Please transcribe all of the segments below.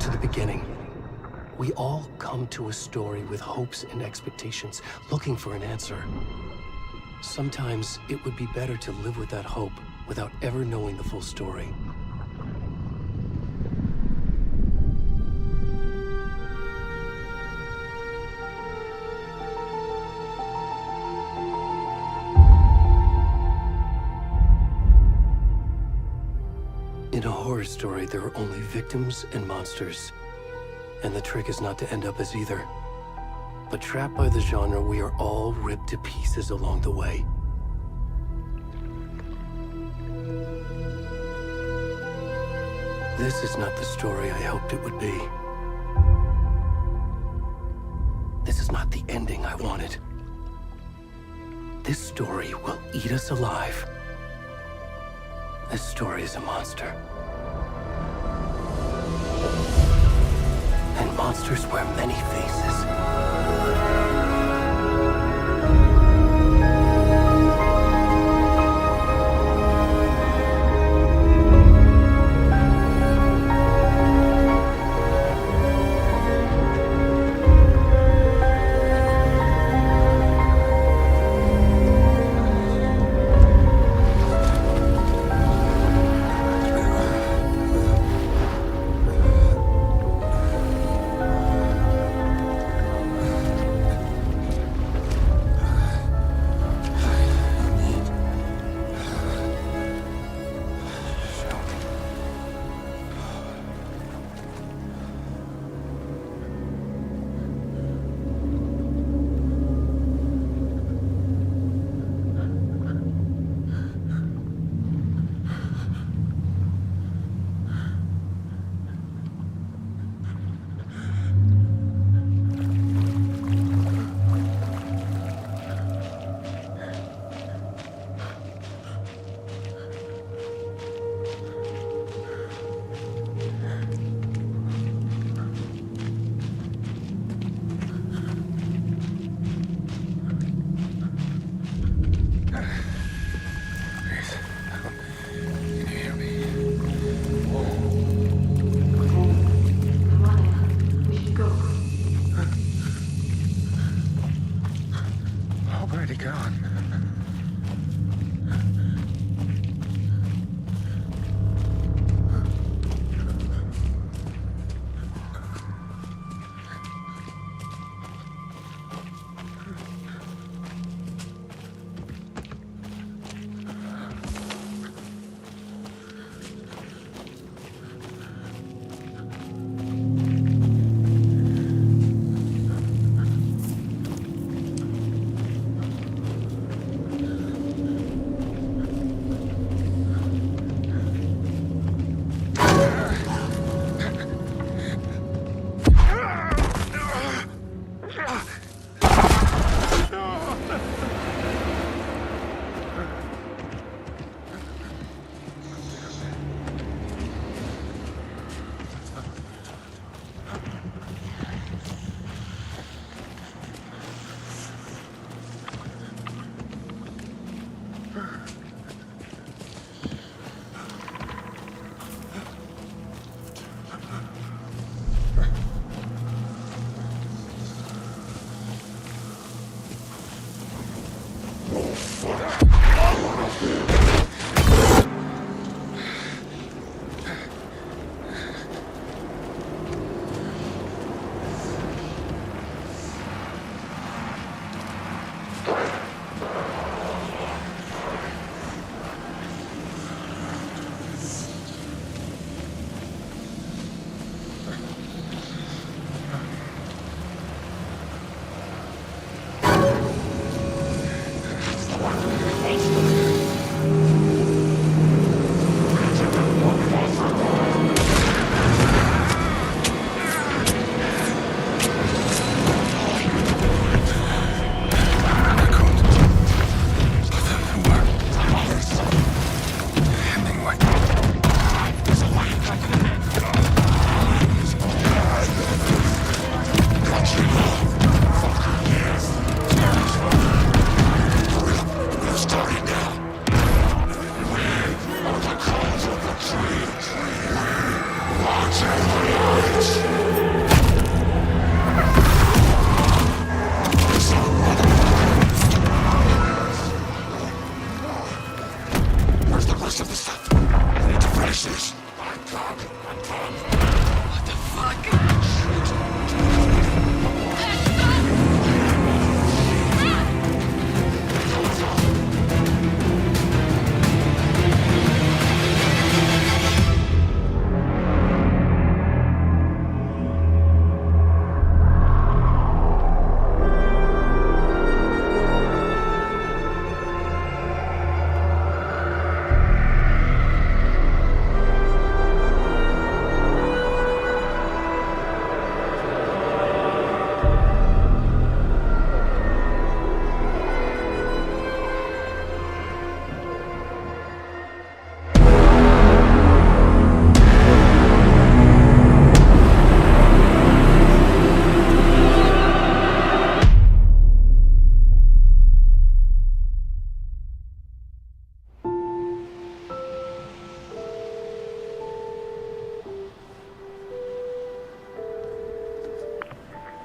to the beginning. We all come to a story with hopes and expectations, looking for an answer. Sometimes it would be better to live with that hope without ever knowing the full story. In a horror story, there are only victims and monsters. And the trick is not to end up as either. But trapped by the genre, we are all ripped to pieces along the way. This is not the story I hoped it would be. This is not the ending I wanted. This story will eat us alive. This story is a monster. And monsters wear many faces.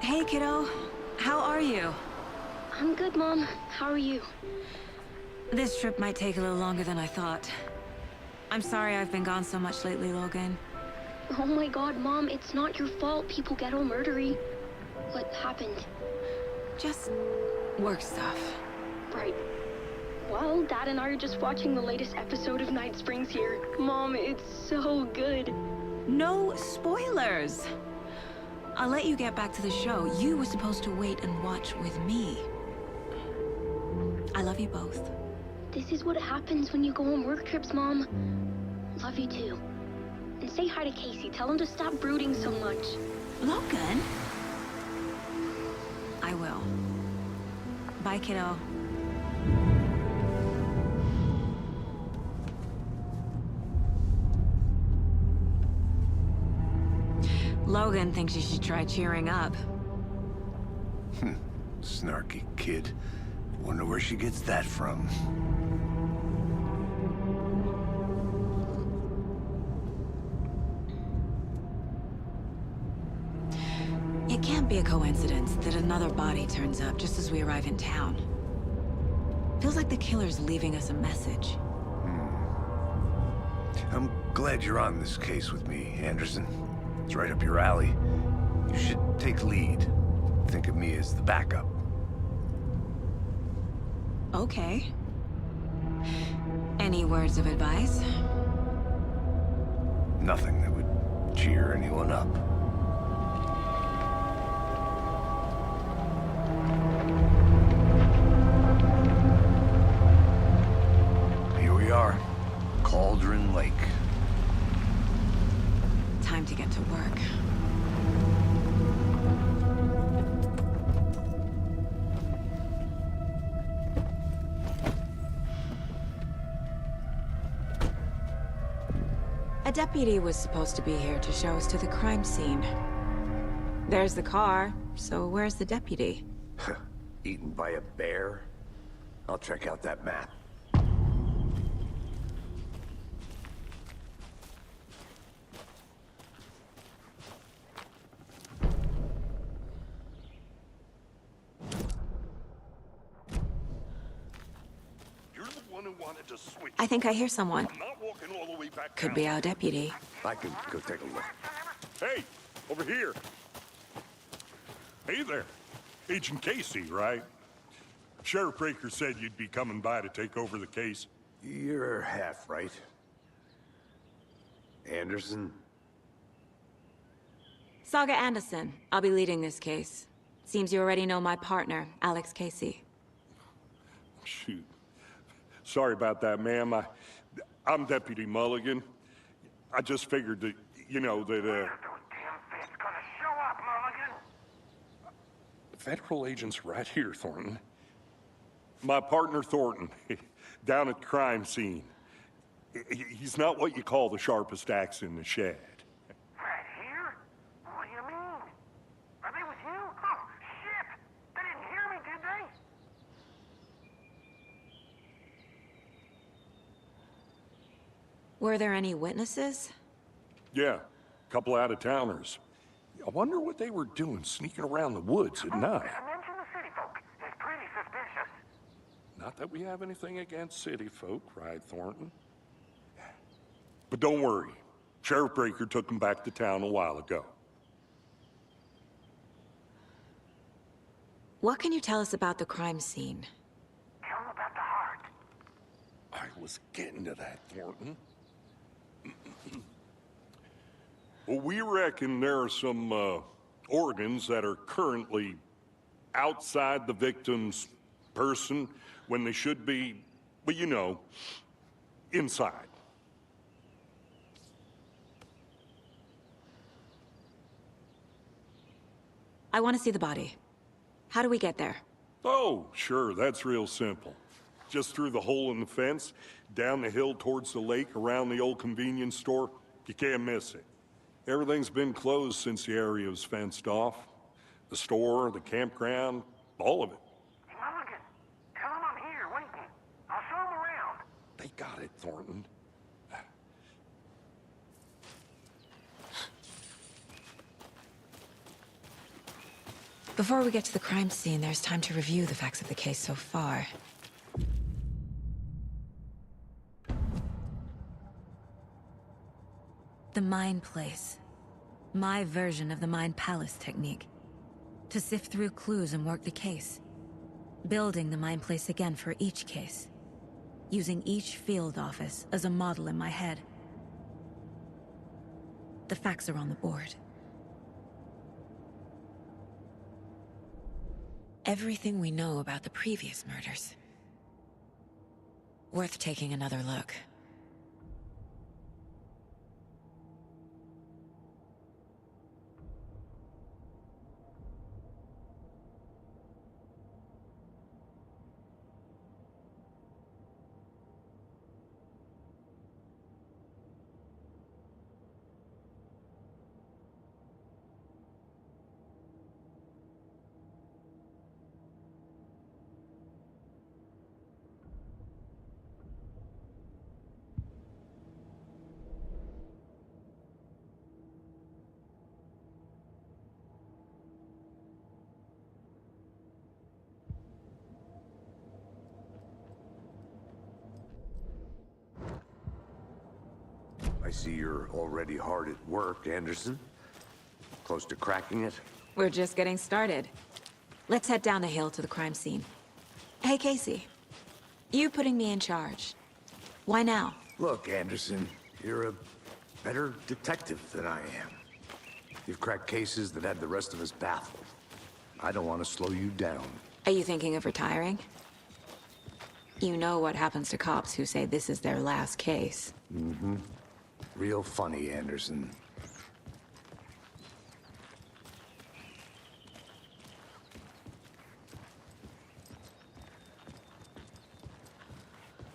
Hey, kiddo. How are you? I'm good, Mom. How are you? This trip might take a little longer than I thought. I'm sorry I've been gone so much lately, Logan. Oh my god, Mom, it's not your fault people get all murdery. What happened? Just work stuff. Right. Well, Dad and I are just watching the latest episode of Night Springs here. Mom, it's so good. No spoilers! I'll let you get back to the show. You were supposed to wait and watch with me. I love you both. This is what happens when you go on work trips, Mom. Love you too. And say hi to Casey. Tell him to stop brooding so much. Logan? I will. Bye, kiddo. Logan thinks you should try cheering up. Snarky kid. Wonder where she gets that from. It can't be a coincidence that another body turns up just as we arrive in town. Feels like the killer's leaving us a message. I'm glad you're on this case with me, Anderson. It's right up your alley. You should take lead. Think of me as the backup. Okay. Any words of advice? Nothing that would cheer anyone up. Here we are. Cauldron Lake. Time to get to work. A deputy was supposed to be here to show us to the crime scene. There's the car, so where's the deputy? Eaten by a bear? I'll check out that map. I think I hear someone. I'm not walking all the way back Could down. be our deputy. I can go take a look. Hey, over here. Hey there. Agent Casey, right? Sheriff Breaker said you'd be coming by to take over the case. You're half right. Anderson? Saga Anderson. I'll be leading this case. Seems you already know my partner, Alex Casey. Shoot. Sorry about that, ma'am. I'm Deputy Mulligan. I just figured that, you know, that, Federal agent's right here, Thornton. My partner, Thornton, down at the crime scene. He's not what you call the sharpest axe in the shed. Right here? What do you mean? Are they with you? Oh, shit! They didn't hear me, did they? Were there any witnesses? Yeah, a couple out-of-towners. I wonder what they were doing sneaking around the woods at night. Mention the city folk. It's pretty suspicious. Not that we have anything against city folk, right, Thornton? But don't worry. Sheriff Breaker took them back to town a while ago. What can you tell us about the crime scene? Tell them about the heart. I was getting to that, Thornton. Well, we reckon there are some organs that are currently outside the victim's person when they should be, well, you know, inside. I want to see the body. How do we get there? Oh, sure, that's real simple. Just through the hole in the fence, down the hill towards the lake, around the old convenience store. You can't miss it. Everything's been closed since the area was fenced off. The store, the campground, all of it. Mulligan, tell them I'm here waiting. I'll show them around. They got it, Thornton. Before we get to the crime scene, there's time to review the facts of the case so far. The Mind Place. My version of the Mind Palace technique. To sift through clues and work the case. Building the Mind Place again for each case. Using each field office as a model in my head. The facts are on the board. Everything we know about the previous murders. Worth taking another look. I see you're already hard at work, Anderson. Close to cracking it? We're just getting started. Let's head down the hill to the crime scene. Hey, Casey. You putting me in charge. Why now? Look, Anderson, you're a better detective than I am. You've cracked cases that had the rest of us baffled. I don't want to slow you down. Are you thinking of retiring? You know what happens to cops who say this is their last case. Mm-hmm. Real funny, Anderson.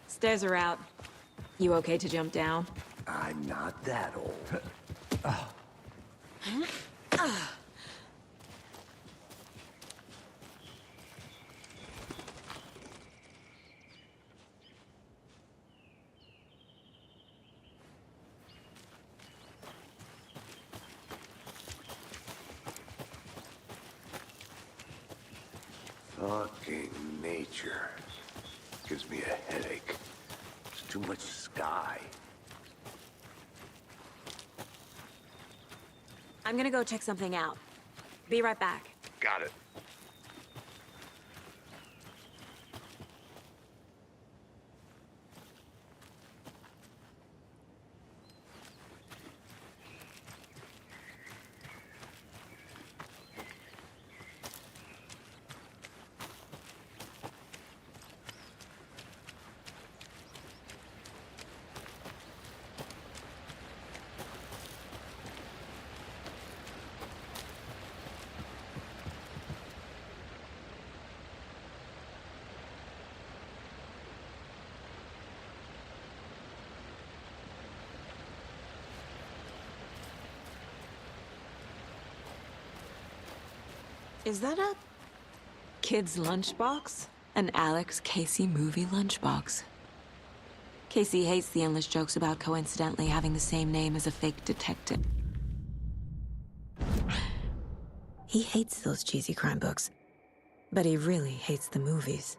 Stairs are out. You okay to jump down? I'm not that old. Fucking nature. Gives me a headache. There's too much sky. I'm gonna go check something out. Be right back. Got it. Is that a kid's lunchbox? An Alex Casey movie lunchbox. Casey hates the endless jokes about coincidentally having the same name as a fake detective. He hates those cheesy crime books, but he really hates the movies.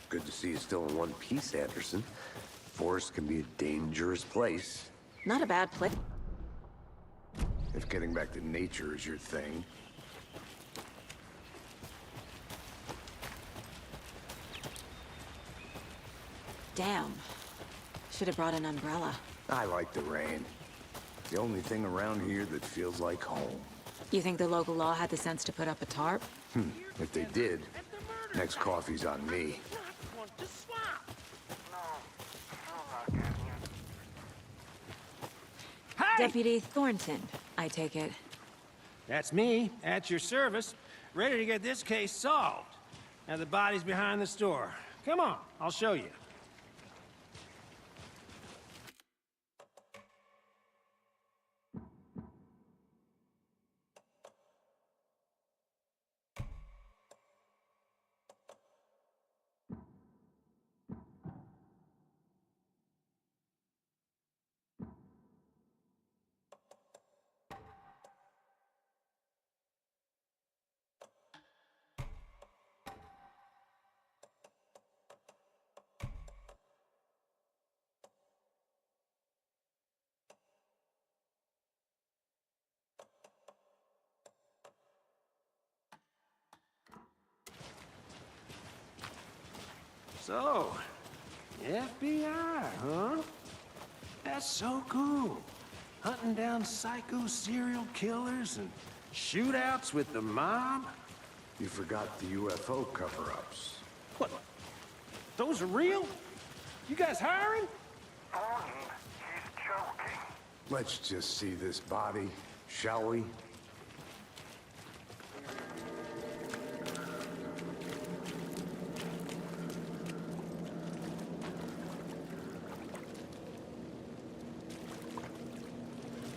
Good to see you still in one piece, Anderson. Forest can be a dangerous place. Not a bad place. If getting back to nature is your thing. Damn. Should have brought an umbrella. I like the rain. The only thing around here that feels like home. You think the local law had the sense to put up a tarp? If they did, next coffee's on me. Deputy Thornton, I take it. That's me, at your service, ready to get this case solved. Now the body's behind the store. Come on, I'll show you. So, FBI, huh? That's so cool. Hunting down psycho serial killers and shootouts with the mob. You forgot the UFO cover-ups. What? Those are real? You guys hiring? Thornton, he's joking. Let's just see this body, shall we?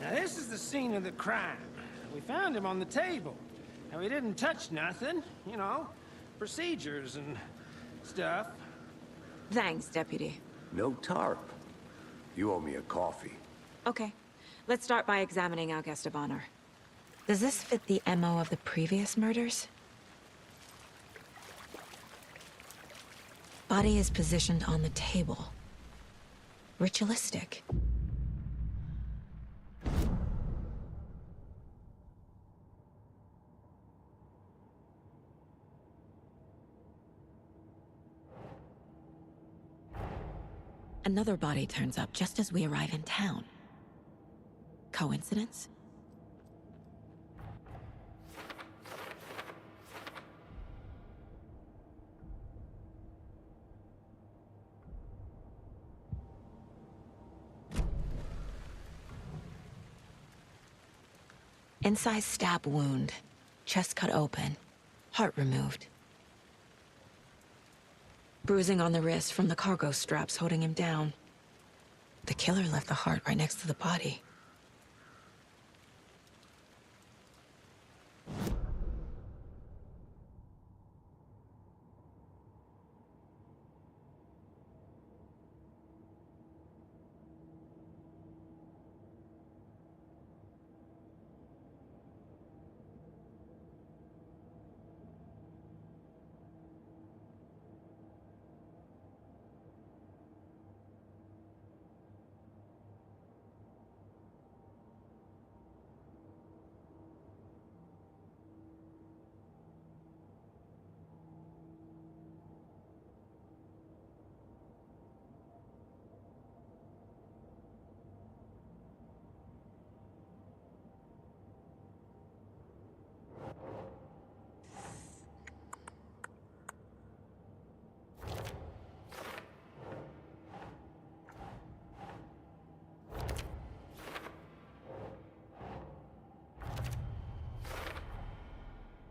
Now this is the scene of the crime. We found him on the table. And we didn't touch nothing, you know, procedures and stuff. Thanks, Deputy. No tarp. You owe me a coffee. Okay, let's start by examining our guest of honor. Does this fit the MO of the previous murders? Body is positioned on the table. Ritualistic. Another body turns up just as we arrive in town. Coincidence? Incised stab wound. Chest cut open. Heart removed. Bruising on the wrist from the cargo straps holding him down. The killer left the heart right next to the body.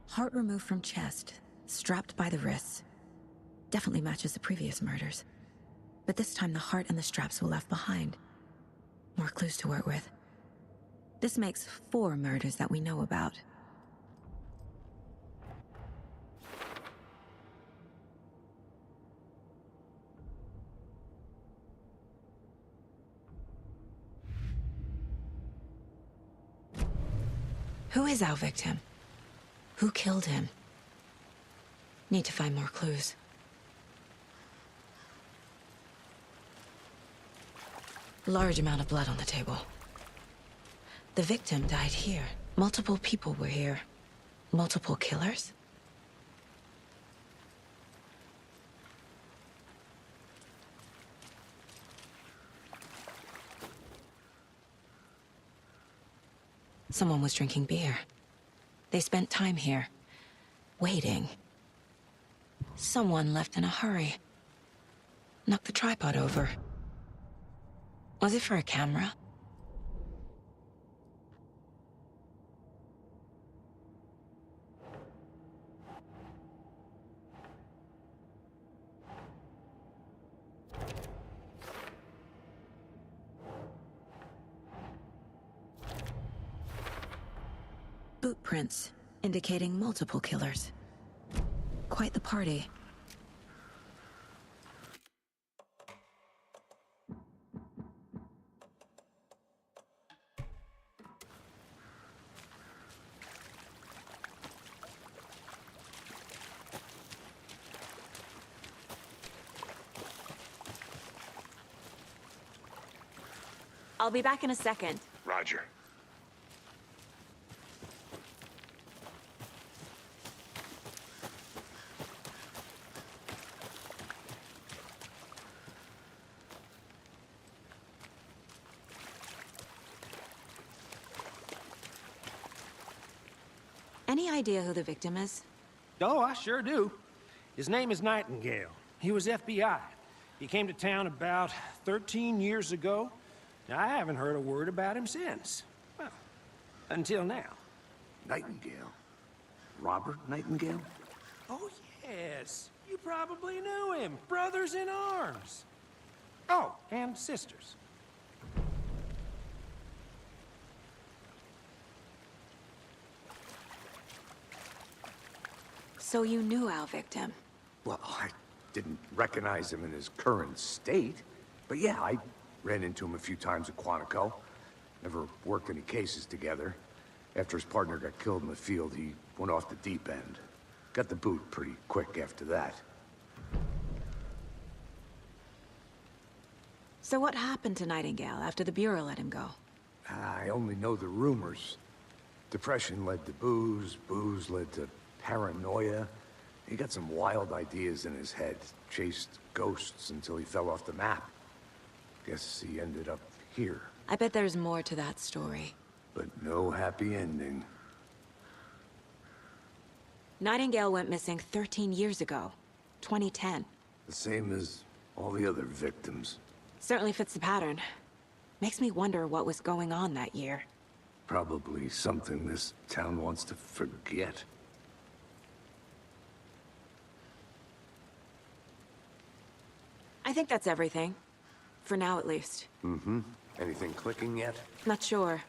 Heart removed from chest, strapped by the wrists. Definitely matches the previous murders. But this time the heart and the straps were left behind. More clues to work with. This makes 4 murders that we know about. Who is our victim? Who killed him? Need to find more clues. Large amount of blood on the table. The victim died here. Multiple people were here. Multiple killers? Someone was drinking beer. They spent time here, waiting. Someone left in a hurry. Knocked the tripod over. Was it for a camera? boot prints, indicating multiple killers. Quite the party. I'll be back in a second. Roger. Any idea who the victim is? Oh, I sure do. His name is Nightingale. He was FBI. He came to town about 13 years ago. Now, I haven't heard a word about him since. Well, until now. Nightingale? Robert Nightingale? Oh, yes. You probably knew him. Brothers in arms. Oh, and sisters. So you knew our victim? Well, I didn't recognize him in his current state. But yeah, I ran into him a few times at Quantico. Never worked any cases together. After his partner got killed in the field, he went off the deep end. Got the boot pretty quick after that. So what happened to Nightingale after the Bureau let him go? I only know the rumors. Depression led to booze, booze led to paranoia. He got some wild ideas in his head, chased ghosts until he fell off the map. Guess he ended up here. I bet there's more to that story. But no happy ending. Nightingale went missing 13 years ago, 2010. The same as all the other victims. Certainly fits the pattern. Makes me wonder what was going on that year. Probably something this town wants to forget. I think that's everything. For now, at least. Mm-hmm. Anything clicking yet? Not sure.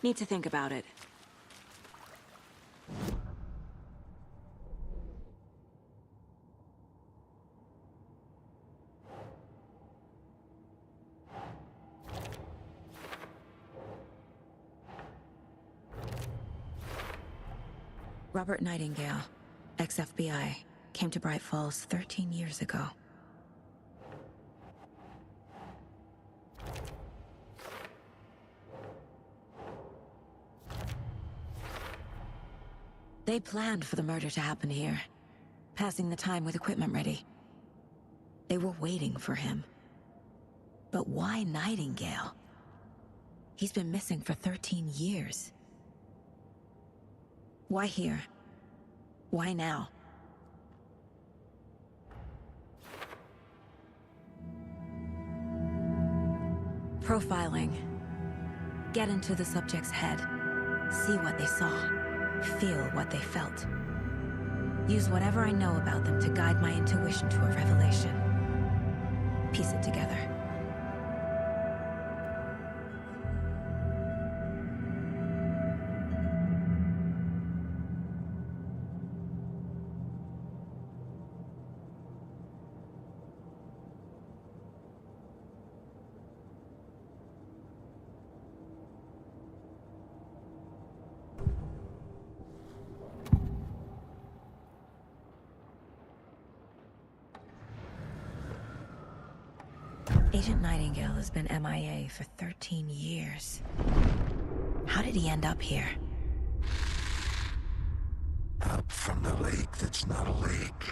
Need to think about it. Robert Nightingale, ex-FBI, came to Bright Falls 13 years ago. They planned for the murder to happen here, passing the time with equipment ready. They were waiting for him. But why Nightingale? He's been missing for 13 years. Why here? Why now? Profiling. Get into the subject's head. See what they saw. Feel what they felt. Use whatever I know about them to guide my intuition to a revelation. Piece it together. Agent Nightingale has been MIA for 13 years. How did he end up here? Up from the lake that's not a lake.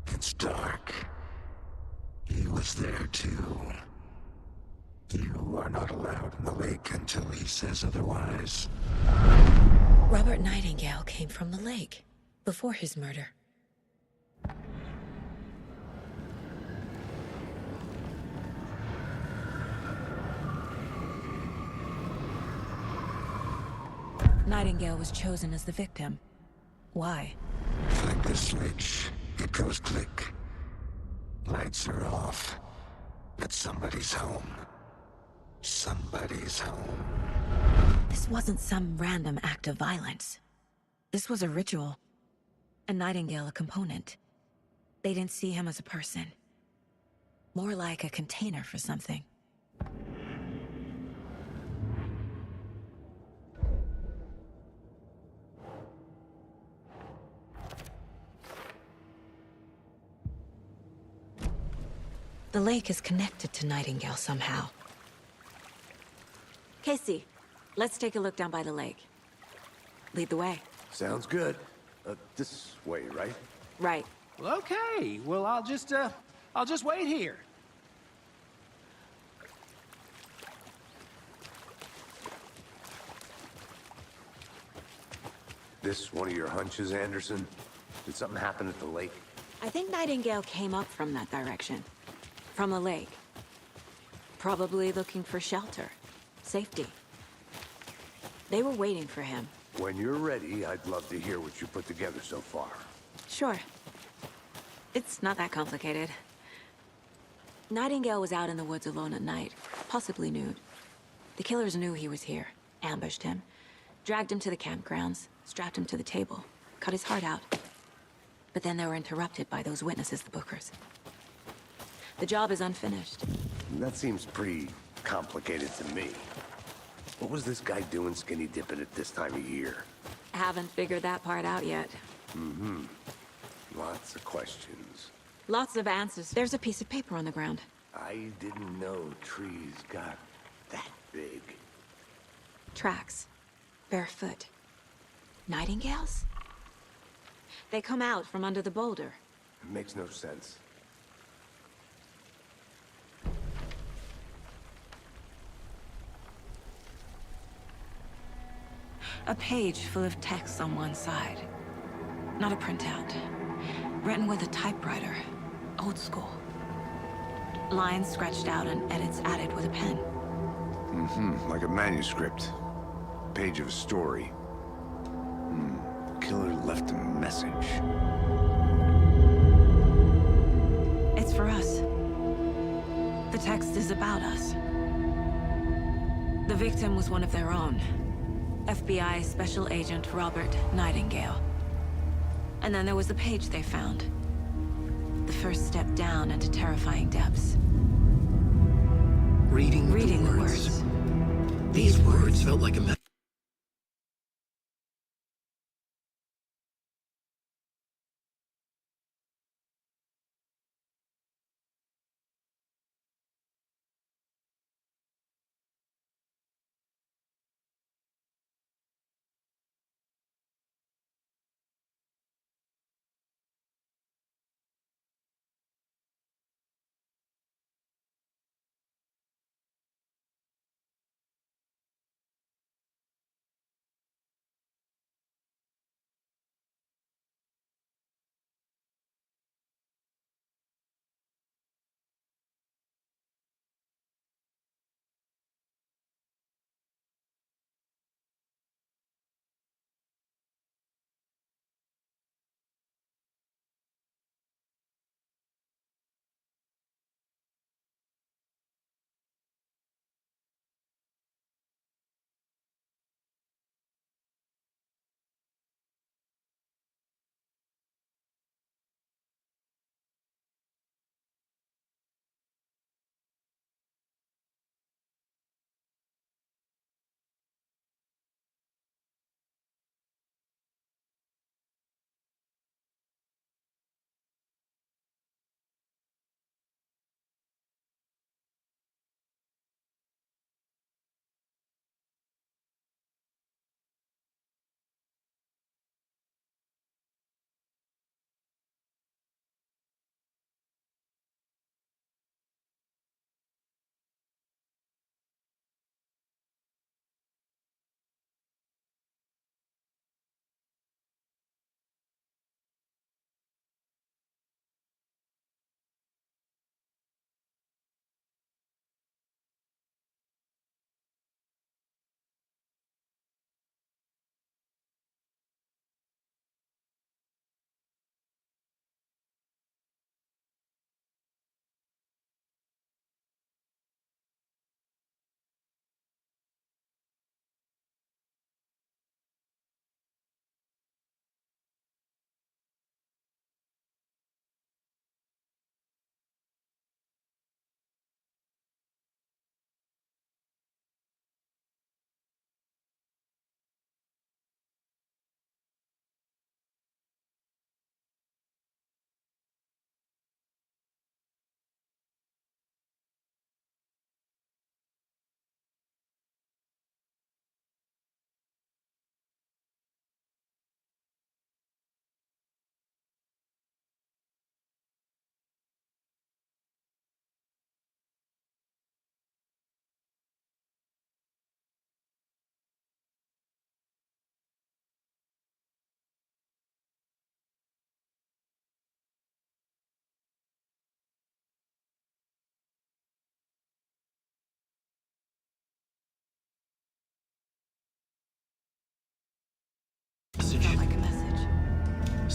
It's dark. He was there too. You are not allowed in the lake until he says otherwise. Robert Nightingale came from the lake, before his murder. Nightingale was chosen as the victim. Why? Flick the switch, it goes click. Lights are off. But somebody's home. Somebody's home. This wasn't some random act of violence. This was a ritual. And Nightingale a component. They didn't see him as a person. More like a container for something. The lake is connected to Nightingale somehow. Casey, let's take a look down by the lake. Lead the way. Sounds good. This way, right? Right. Well, okay. Well, I'll just wait here. This one of your hunches, Anderson? Did something happen at the lake? I think Nightingale came up from that direction. From the lake. Probably looking for shelter. Safety. They were waiting for him. When you're ready, I'd love to hear what you put together so far. Sure. It's not that complicated. Nightingale was out in the woods alone at night, possibly nude. The killers knew he was here, ambushed him, dragged him to the campgrounds, strapped him to the table, cut his heart out. But then they were interrupted by those witnesses, the Bookers. The job is unfinished. That seems pretty complicated to me. What was this guy doing skinny dipping at this time of year? Haven't figured that part out yet. Lots of questions. Lots of answers. There's a piece of paper on the ground. I didn't know trees got that big. Tracks. Barefoot. Nightingales? They come out from under the boulder. It makes no sense. A page full of text on one side. Not a printout. Written with a typewriter. Old school. Lines scratched out and edits added with a pen. Like a manuscript. Page of a story. Killer left a message. It's for us. The text is about us. The victim was one of their own. FBI Special Agent Robert Nightingale. And then there was the page they found. The first step down into terrifying depths. Reading Reading the the words. words. These words felt like a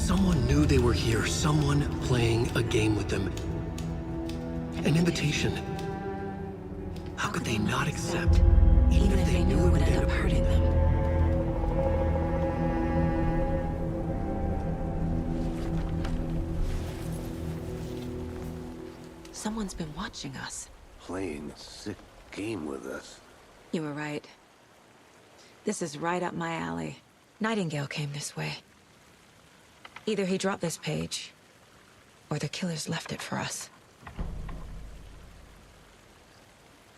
Someone knew they were here, someone playing a game with them. An invitation. How could they not accept, even if they knew it would end up hurting them? Someone's been watching us. Playing a sick game with us. You were right. This is right up my alley. Nightingale came this way. Either he dropped this page, or the killers left it for us.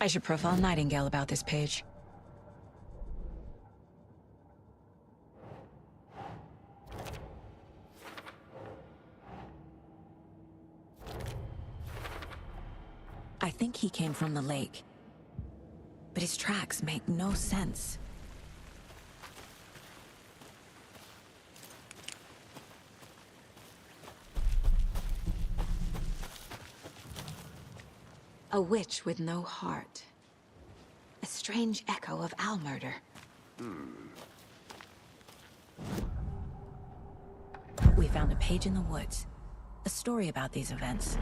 I should profile Nightingale about this page. I think he came from the lake, but his tracks make no sense. A witch with no heart. A strange echo of owl murder. We found a page in the woods. A story about these events.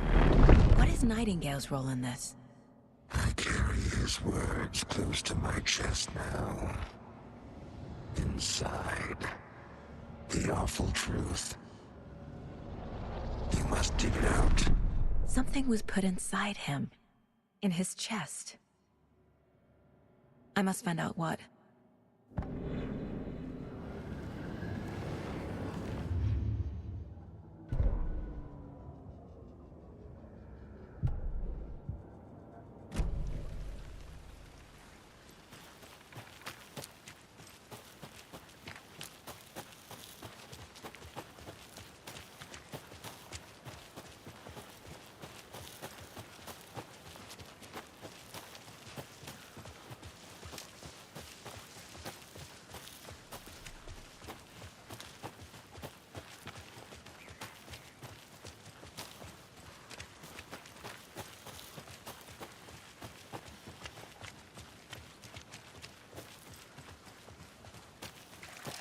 What is Nightingale's role in this? I carry his words close to my chest now. Inside, the awful truth. You must dig it out. Something was put inside him. In his chest. I must find out what.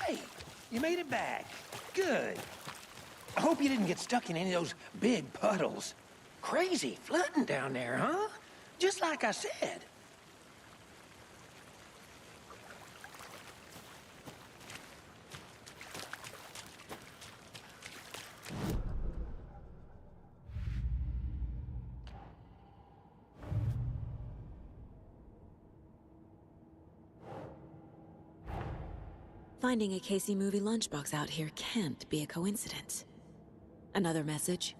Hey, you made it back. Good. I hope you didn't get stuck in any of those big puddles. Crazy flooding down there, huh? Just like I said. Finding a Casey movie lunchbox out here can't be a coincidence. Another message?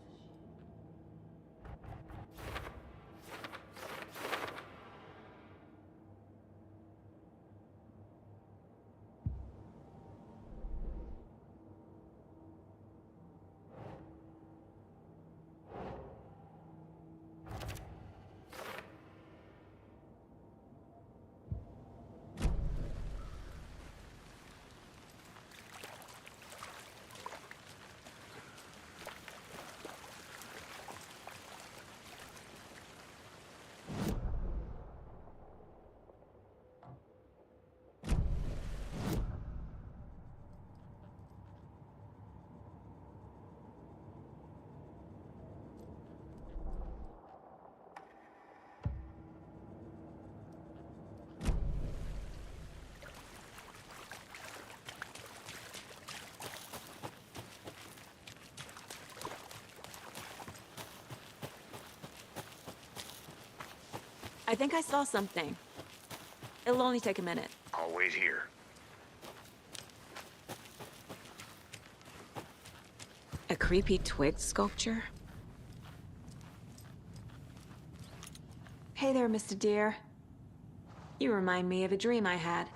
I think I saw something. It'll only take a minute. Always here. A creepy twig sculpture? Hey there, Mr. Deer. You remind me of a dream I had.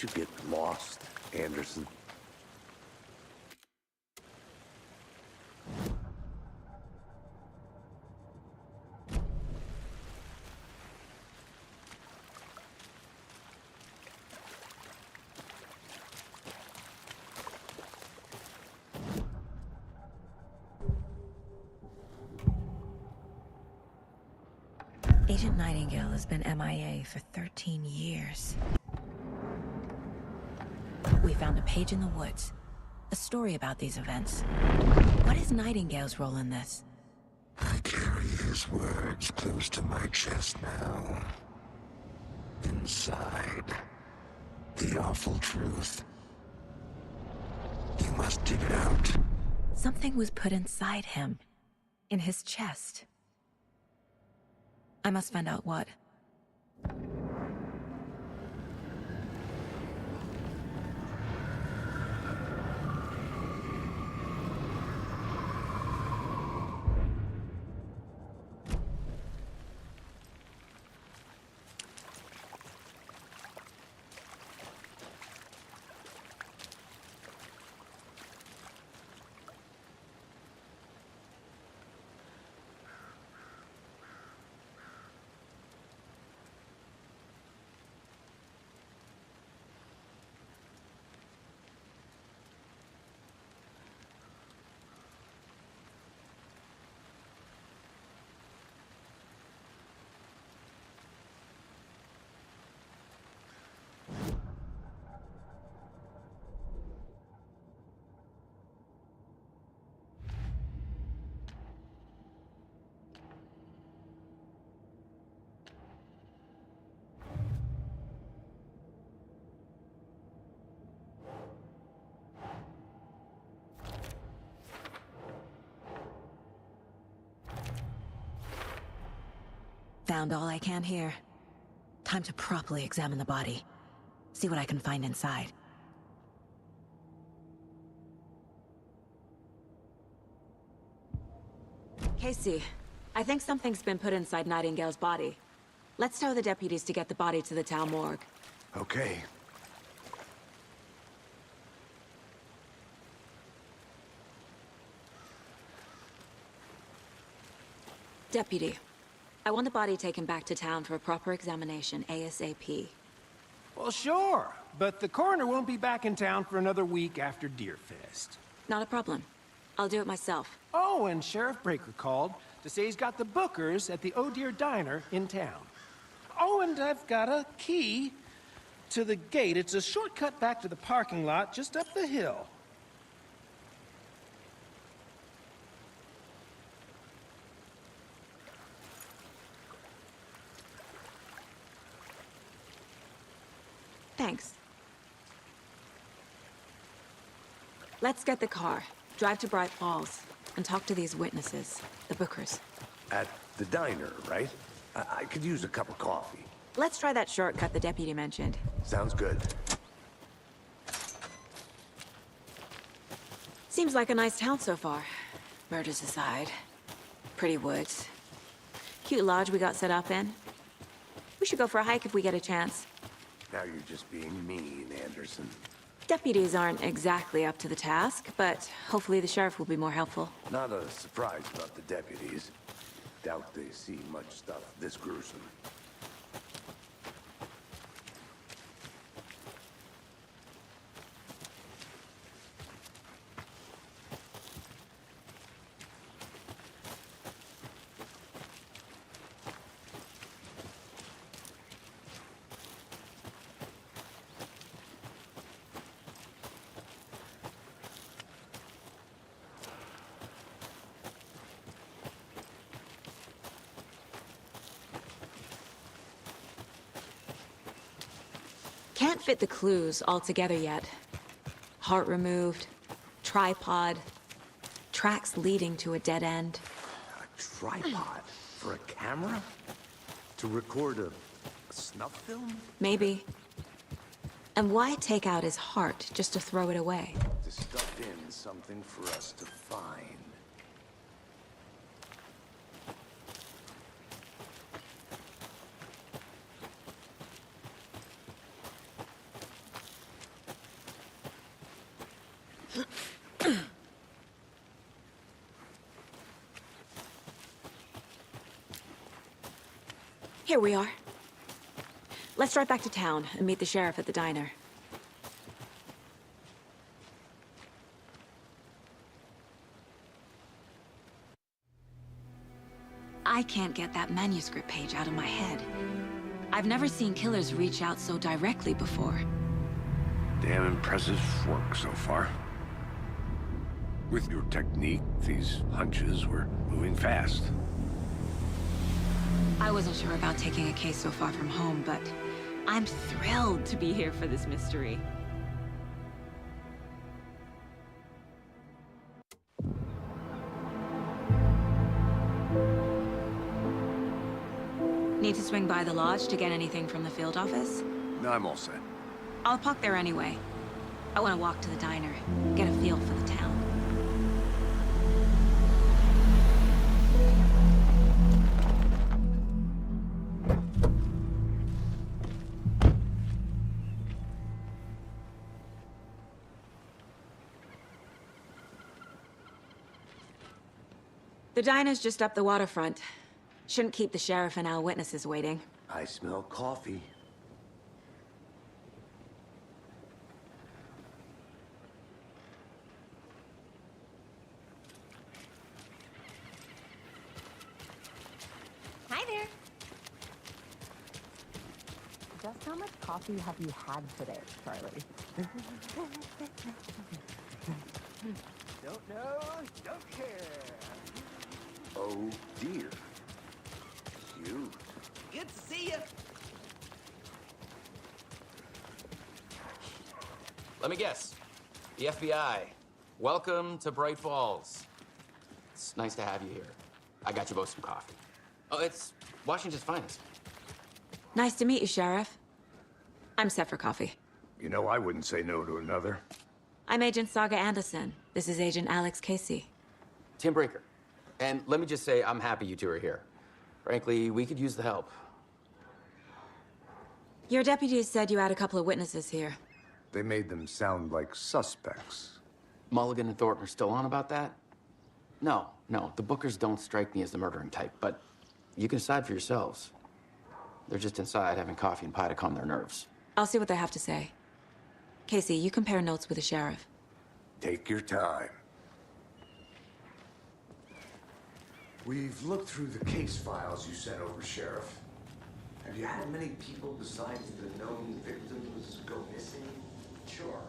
Did you get lost, Anderson? Agent Nightingale has been MIA for 13 years. We found a page in the woods. A story about these events. What is Nightingale's role in this? I carry his words close to my chest now. Inside, the awful truth. You must dig it out. Something was put inside him. In his chest. I must find out what. Found all I can here. Time to properly examine the body. See what I can find inside. Casey, I think something's been put inside Nightingale's body. Let's tell the deputies to get the body to the town morgue. Okay. Deputy, I want the body taken back to town for a proper examination ASAP. Well, sure, but the coroner won't be back in town for another week after Deerfest. Not a problem. I'll do it myself. Oh, and Sheriff Breaker called to say he's got the Bookers at the Oh Dear Diner in town. Oh, and I've got a key to the gate. It's a shortcut back to the parking lot just up the hill. Thanks. Let's get the car, drive to Bright Falls, and talk to these witnesses, the Bookers. At the diner, right? I could use a cup of coffee. Let's try that shortcut the deputy mentioned. Sounds good. Seems like a nice town so far. Murders aside. Pretty woods. Cute lodge we got set up in. We should go for a hike if we get a chance. Now you're just being mean, Anderson. Deputies aren't exactly up to the task, but hopefully the sheriff will be more helpful. Not a surprise about the deputies. Doubt they see much stuff this gruesome. Can't fit the clues all together yet. Heart removed, tripod, tracks leading to a dead end. A tripod? For a camera? To record a snuff film? Maybe. And why take out his heart just to throw it away? To stuff in something for us to find. Here we are. Let's drive back to town and meet the sheriff at the diner. I can't get that manuscript page out of my head. I've never seen killers reach out so directly before. Damn impressive work so far. With your technique, these hunches were moving fast. I wasn't sure about taking a case so far from home, but I'm thrilled to be here for this mystery. Need to swing by the lodge to get anything from the field office? No, I'm all set. I'll park there anyway. I want to walk to the diner, get a feel for the town. The diner's just up the waterfront. Shouldn't keep the sheriff and our witnesses waiting. I smell coffee. Hi there. Just how much coffee have you had today, Charlie? Don't know, don't care. Oh, dear. Cute. Good to see you. Let me guess. The FBI. Welcome to Bright Falls. It's nice to have you here. I got you both some coffee. Oh, it's Washington's finest. Nice to meet you, Sheriff. I'm set for coffee. You know, I wouldn't say no to another. I'm Agent Saga Anderson. This is Agent Alex Casey. Tim Breaker. And let me just say, I'm happy you two are here. Frankly, we could use the help. Your deputies said you had a couple of witnesses here. They made them sound like suspects. Mulligan and Thornton are still on about that? No, the Bookers don't strike me as the murdering type, but you can decide for yourselves. They're just inside having coffee and pie to calm their nerves. I'll see what they have to say. Casey, you compare notes with the sheriff. Take your time. We've looked through the case files you sent over, Sheriff. Have you had many people besides the known victims go missing? Sure.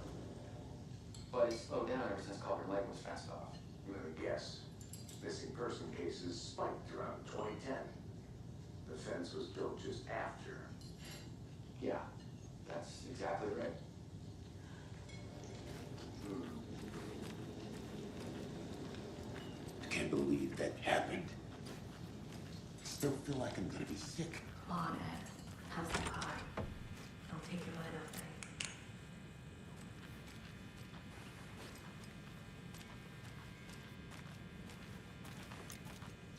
But it's slowed down ever since Calder Lake was fenced off. Let me guess. Missing person cases spiked around 2010. The fence was built just after. Yeah, that's exactly right. I can't believe that happened. I still feel like I'm gonna be sick. Come on, Ed. Have some pie. Don't take your mind off things.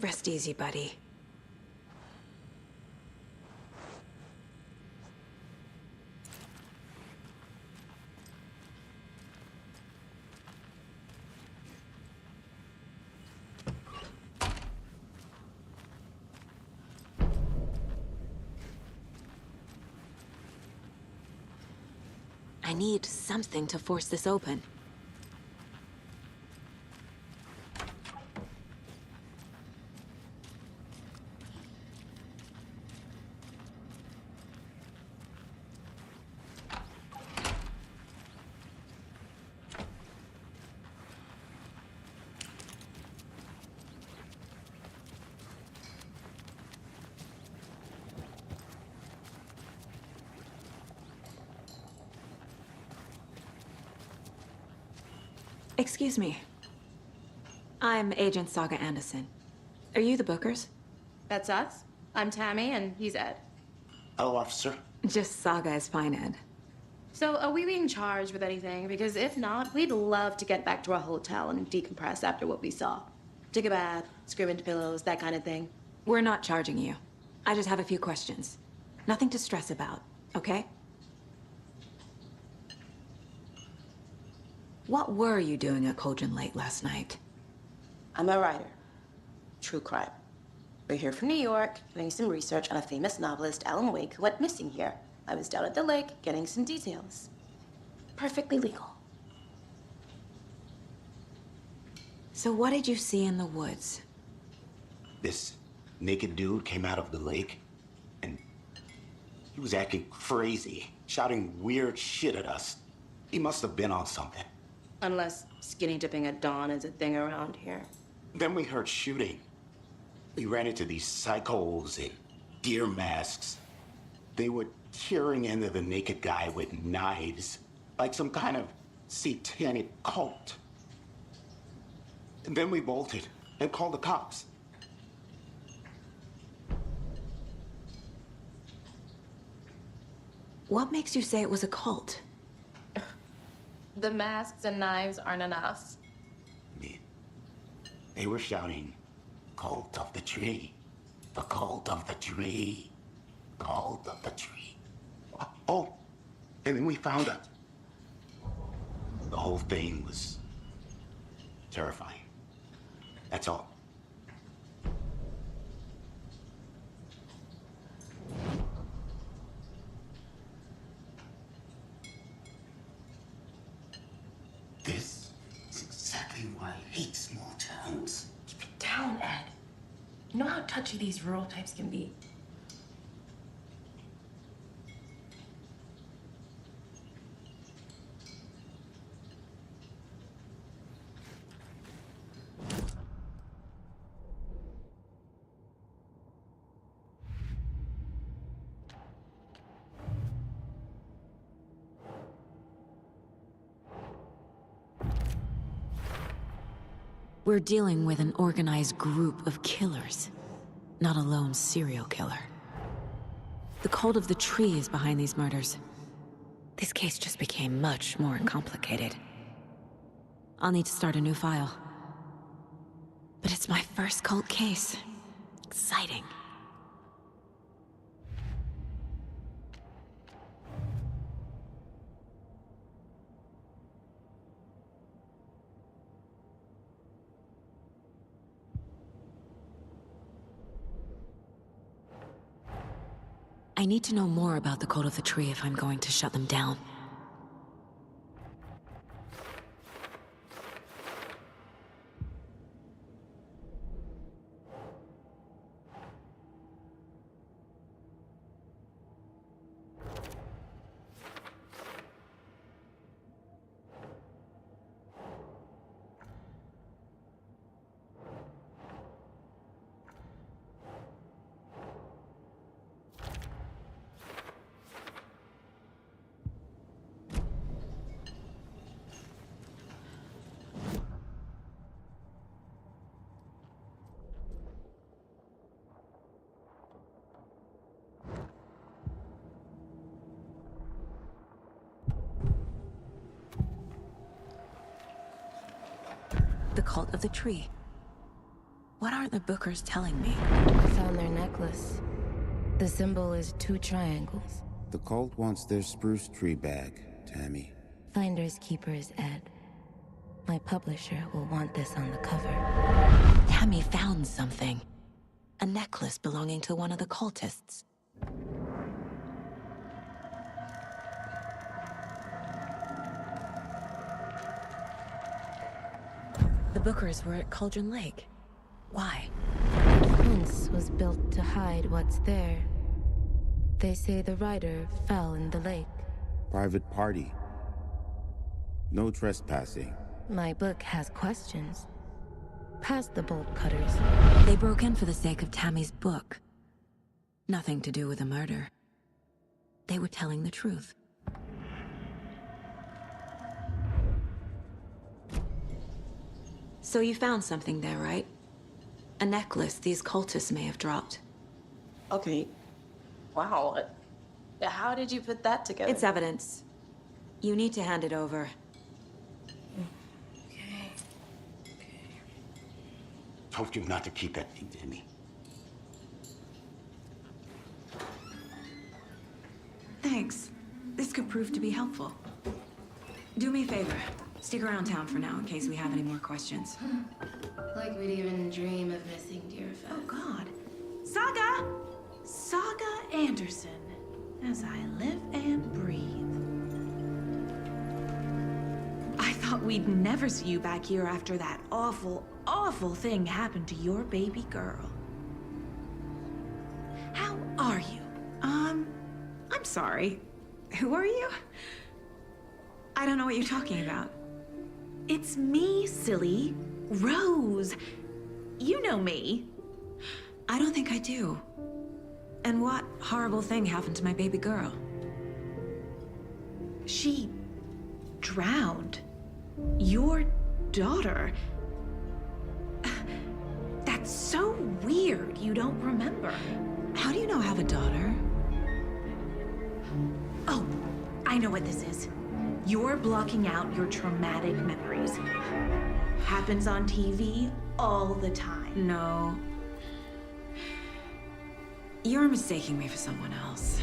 Rest easy, buddy. I need something to force this open. Excuse me. I'm Agent Saga Anderson. Are you the Bookers? That's us. I'm Tammy, and he's Ed. Hello, officer. Just Saga is fine, Ed. So, are we being charged with anything? Because if not, we'd love to get back to our hotel and decompress after what we saw. Take a bath, scream into pillows, that kind of thing. We're not charging you. I just have a few questions. Nothing to stress about, okay? What were you doing at Cauldron Lake last night? I'm a writer. True crime. We're here from New York, doing some research on a famous novelist, Alan Wake, who went missing here. I was down at the lake, getting some details. Perfectly legal. So what did you see in the woods? This naked dude came out of the lake, and he was acting crazy, shouting weird shit at us. He must have been on something. Unless skinny dipping at dawn is a thing around here. Then we heard shooting. We ran into these psychos in deer masks. They were tearing into the naked guy with knives, like some kind of satanic cult. And then we bolted and called the cops. What makes you say it was a cult? The masks and knives aren't enough. They were shouting, "Cult of the tree, the cult of the tree, cult of the tree." Oh, and then we found out. The whole thing was terrifying. That's all. This is exactly why I hate small towns. Keep it down, Ed. You know how touchy these rural types can be. We're dealing with an organized group of killers, not a lone serial killer. The cult of the tree is behind these murders. This case just became much more complicated. I'll need to start a new file. But it's my first cult case. Exciting. I need to know more about the cult of the tree if I'm going to shut them down. The cult of the tree. What aren't the Bookers telling me? I found their necklace. The symbol is 2 triangles. The cult wants their spruce tree back, Tammy. Finders keepers, Ed. My publisher will want this on the cover. Tammy found something. A necklace belonging to one of the cultists. The Bookers were at Cauldron Lake. Why? The fence was built to hide what's there. They say the rider fell in the lake. Private party. No trespassing. My book has questions. Past the bolt cutters. They broke in for the sake of Tammy's book. Nothing to do with the murder. They were telling the truth. So you found something there, right? A necklace these cultists may have dropped. Okay. Wow. How did you put that together? It's evidence. You need to hand it over. Okay. Told you not to keep that thing to me. Thanks. This could prove to be helpful. Do me a favor. Stick around town for now in case we have any more questions. Like we'd even dream of missing Deerfest. Oh, God. Saga! Saga Anderson. As I live and breathe. I thought we'd never see you back here after that awful, awful thing happened to your baby girl. How are you? I'm sorry. Who are you? I don't know what you're talking about. It's me, silly. Rose. You know me. I don't think I do. And what horrible thing happened to my baby girl? She drowned. Your daughter. That's so weird you don't remember. How do you know I have a daughter? Oh, I know what this is. You're blocking out your traumatic memories. Happens on TV all the time. No. You're mistaking me for someone else.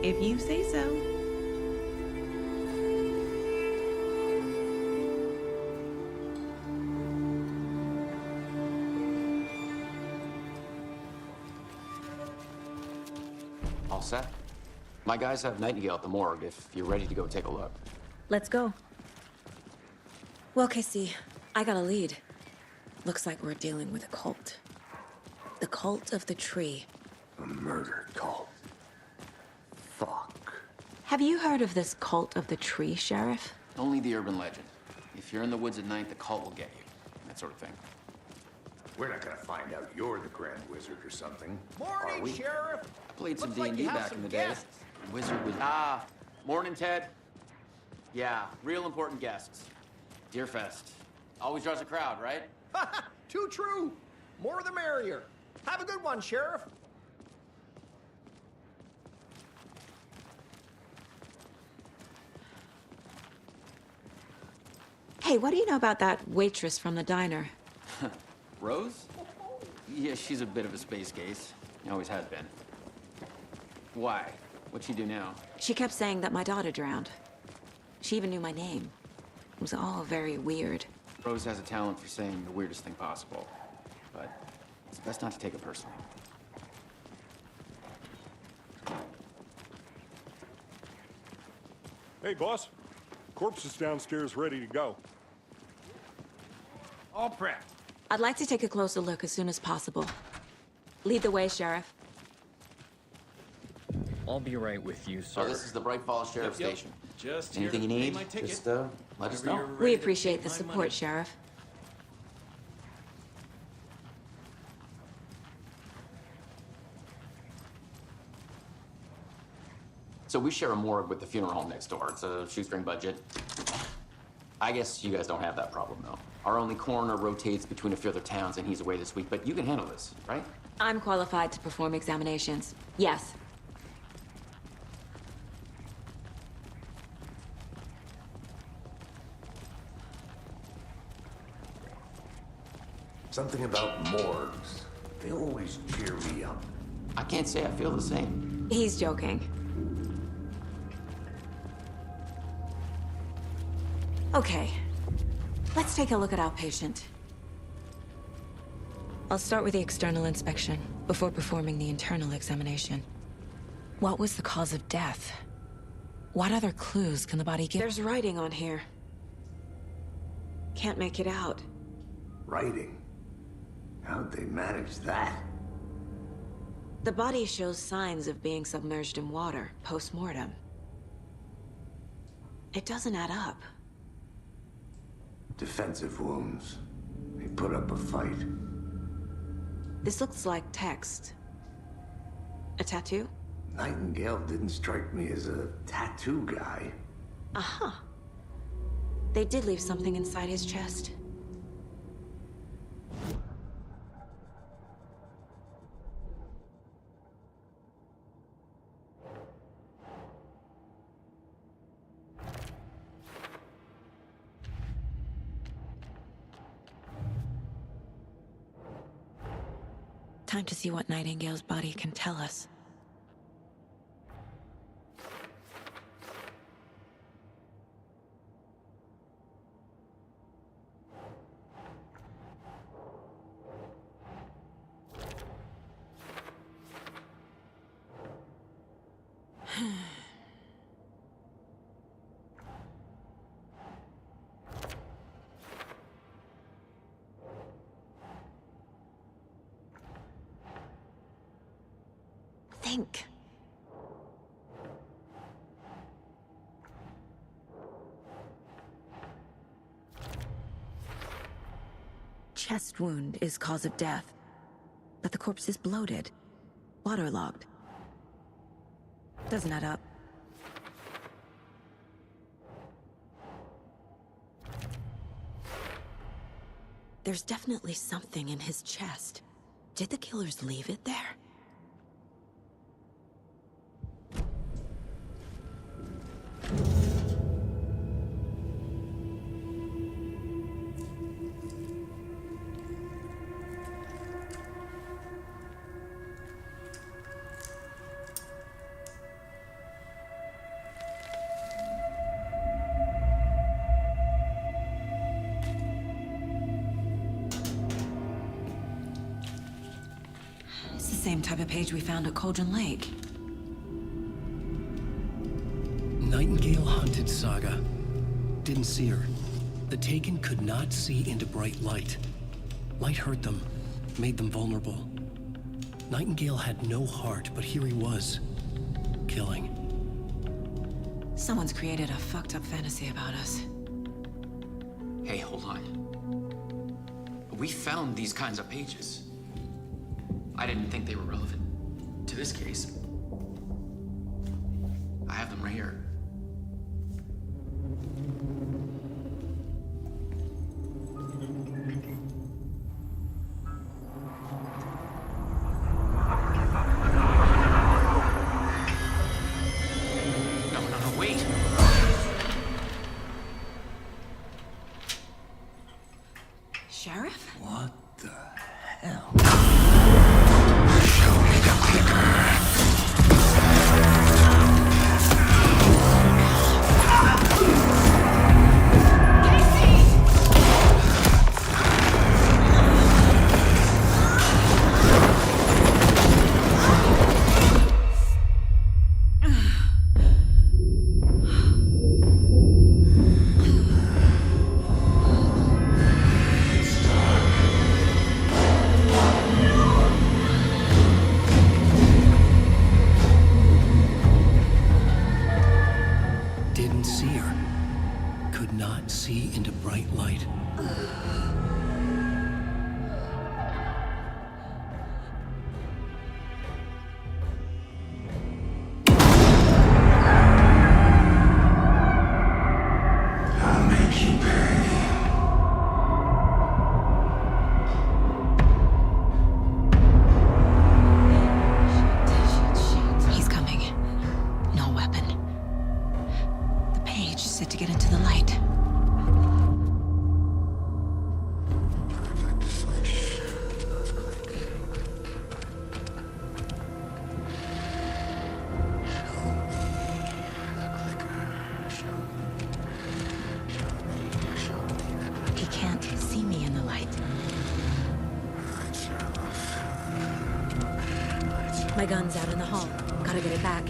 If you say so. All set? My guys have Nightingale at the morgue if you're ready to go take a look. Let's go. Well, Casey, I got a lead. Looks like we're dealing with a cult. The cult of the tree. A murder cult. Fuck. Have you heard of this cult of the tree, Sheriff? Only the urban legend. If you're in the woods at night, the cult will get you. That sort of thing. We're not gonna find out you're the Grand Wizard or something, are Morning, we? Sheriff. I played some Looks like D&D you have back some in the day. guests. Wizard was... morning, Ted. Yeah, real important guests. Deerfest. Always draws a crowd, right? Too true. More the merrier. Have a good one, Sheriff. Hey, what do you know about that waitress from the diner? Rose? Yeah, she's a bit of a space case. Always has been. Why? What'd she do now? She kept saying that my daughter drowned. She even knew my name. It was all very weird. Rose has a talent for saying the weirdest thing possible. But it's best not to take it personally. Hey, boss. Corpse is downstairs ready to go. All prepped. I'd like to take a closer look as soon as possible. Lead the way, Sheriff. I'll be right with you, sir. Oh, this is the Bright Falls Sheriff Yep. Station. Just Anything you here. Pay need, my ticket. just let us know. Whenever you're We ready to appreciate take the my support, money. Sheriff. So we share a morgue with the funeral home next door. It's a shoestring budget. I guess you guys don't have that problem, though. Our only coroner rotates between a few other towns, and he's away this week, but you can handle this, right? I'm qualified to perform examinations. Yes. Something about morgues. They always cheer me up. I can't say I feel the same. He's joking. Okay. Let's take a look at our patient. I'll start with the external inspection before performing the internal examination. What was the cause of death? What other clues can the body give? There's writing on here. Can't make it out. Writing? How'd they manage that? The body shows signs of being submerged in water post-mortem. It doesn't add up. Defensive wounds. They put up a fight. This looks like text. A tattoo? Nightingale didn't strike me as a tattoo guy. Uh-huh. They did leave something inside his chest. Time to see what Nightingale's body can tell us. Think. Chest wound is cause of death, but the corpse is bloated, waterlogged. Doesn't add up. There's definitely something in his chest. Did the killers leave it there? It's the same type of page we found at Cauldron Lake. Nightingale hunted Saga. Didn't see her. The Taken could not see into bright light. Light hurt them, made them vulnerable. Nightingale had no heart, but here he was, killing. Someone's created a fucked up fantasy about us. Hey, hold on. We found these kinds of pages. I didn't think they were relevant to this case. I have them right here. No, wait! Sheriff? What the hell? Show me the clicker. Didn't see her. Could not see into bright light. I'll make you pay. He's coming. No weapon. The page set to get into the light. He can't see me in the light. My gun's out in the hall. Gotta get it back.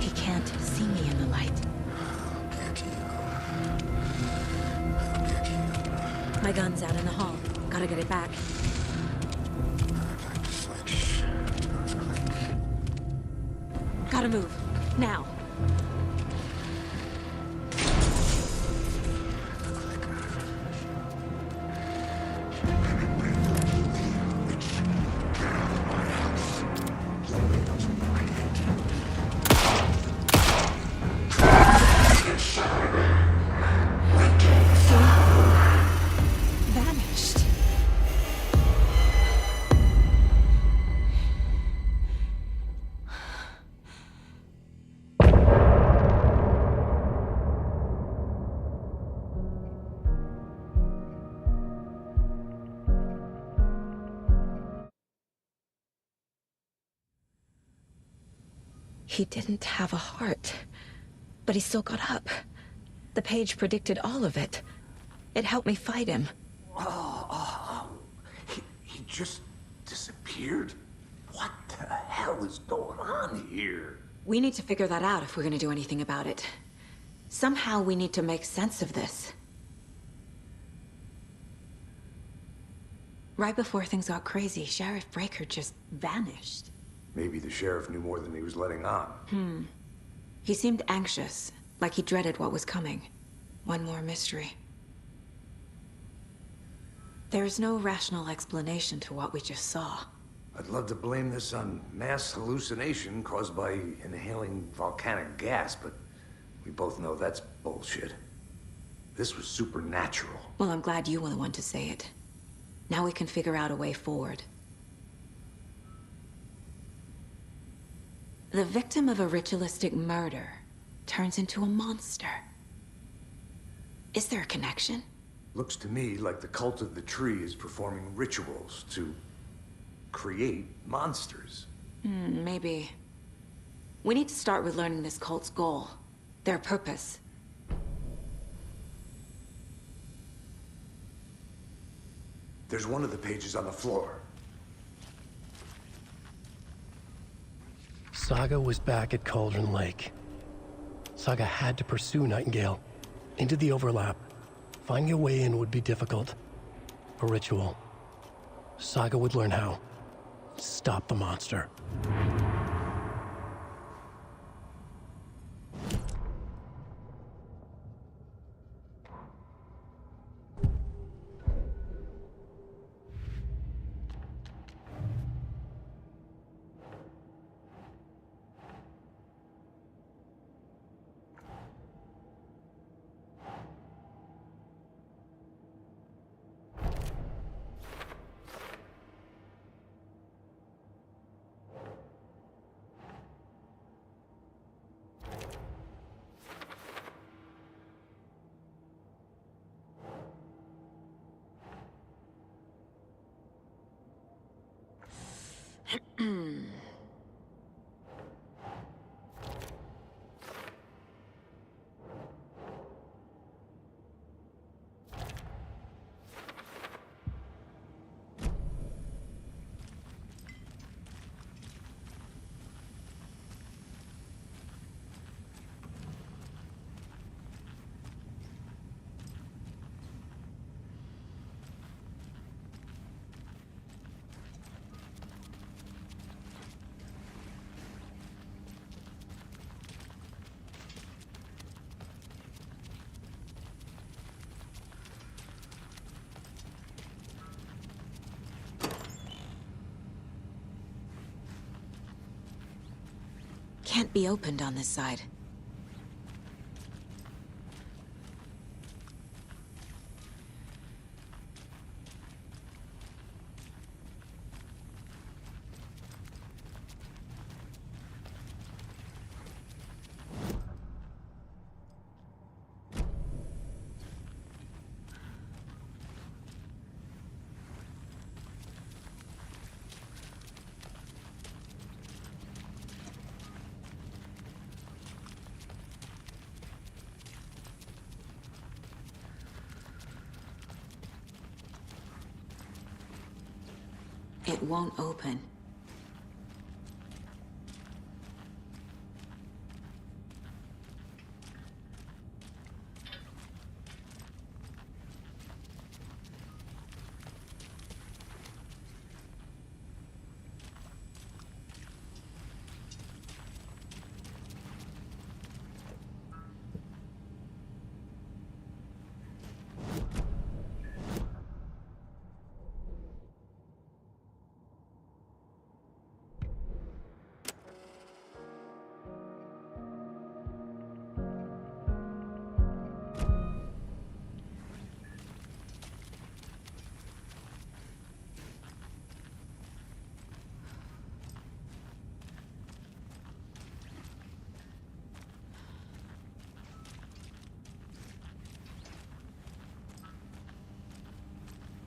He can't see me in the light. My gun's out in the hall. Gotta get it back. Gotta move. Now. He didn't have a heart, but he still got up. The page predicted all of it. It helped me fight him. He just disappeared? What the hell is going on here? We need to figure that out if we're gonna do anything about it. Somehow we need to make sense of this. Right before things got crazy, Sheriff Breaker just vanished. Maybe the sheriff knew more than he was letting on. He seemed anxious, like he dreaded what was coming. One more mystery. There's no rational explanation to what we just saw. I'd love to blame this on mass hallucination caused by inhaling volcanic gas, but we both know that's bullshit. This was supernatural. Well, I'm glad you were the one to say it. Now we can figure out a way forward. The victim of a ritualistic murder turns into a monster. Is there a connection? Looks to me like the cult of the tree is performing rituals to create monsters. Maybe. We need to start with learning this cult's goal, their purpose. There's one of the pages on the floor. Saga was back at Cauldron Lake. Saga had to pursue Nightingale into the overlap. Finding a way in would be difficult. A ritual. Saga would learn how. Stop the monster. Can't be opened on this side. It won't open.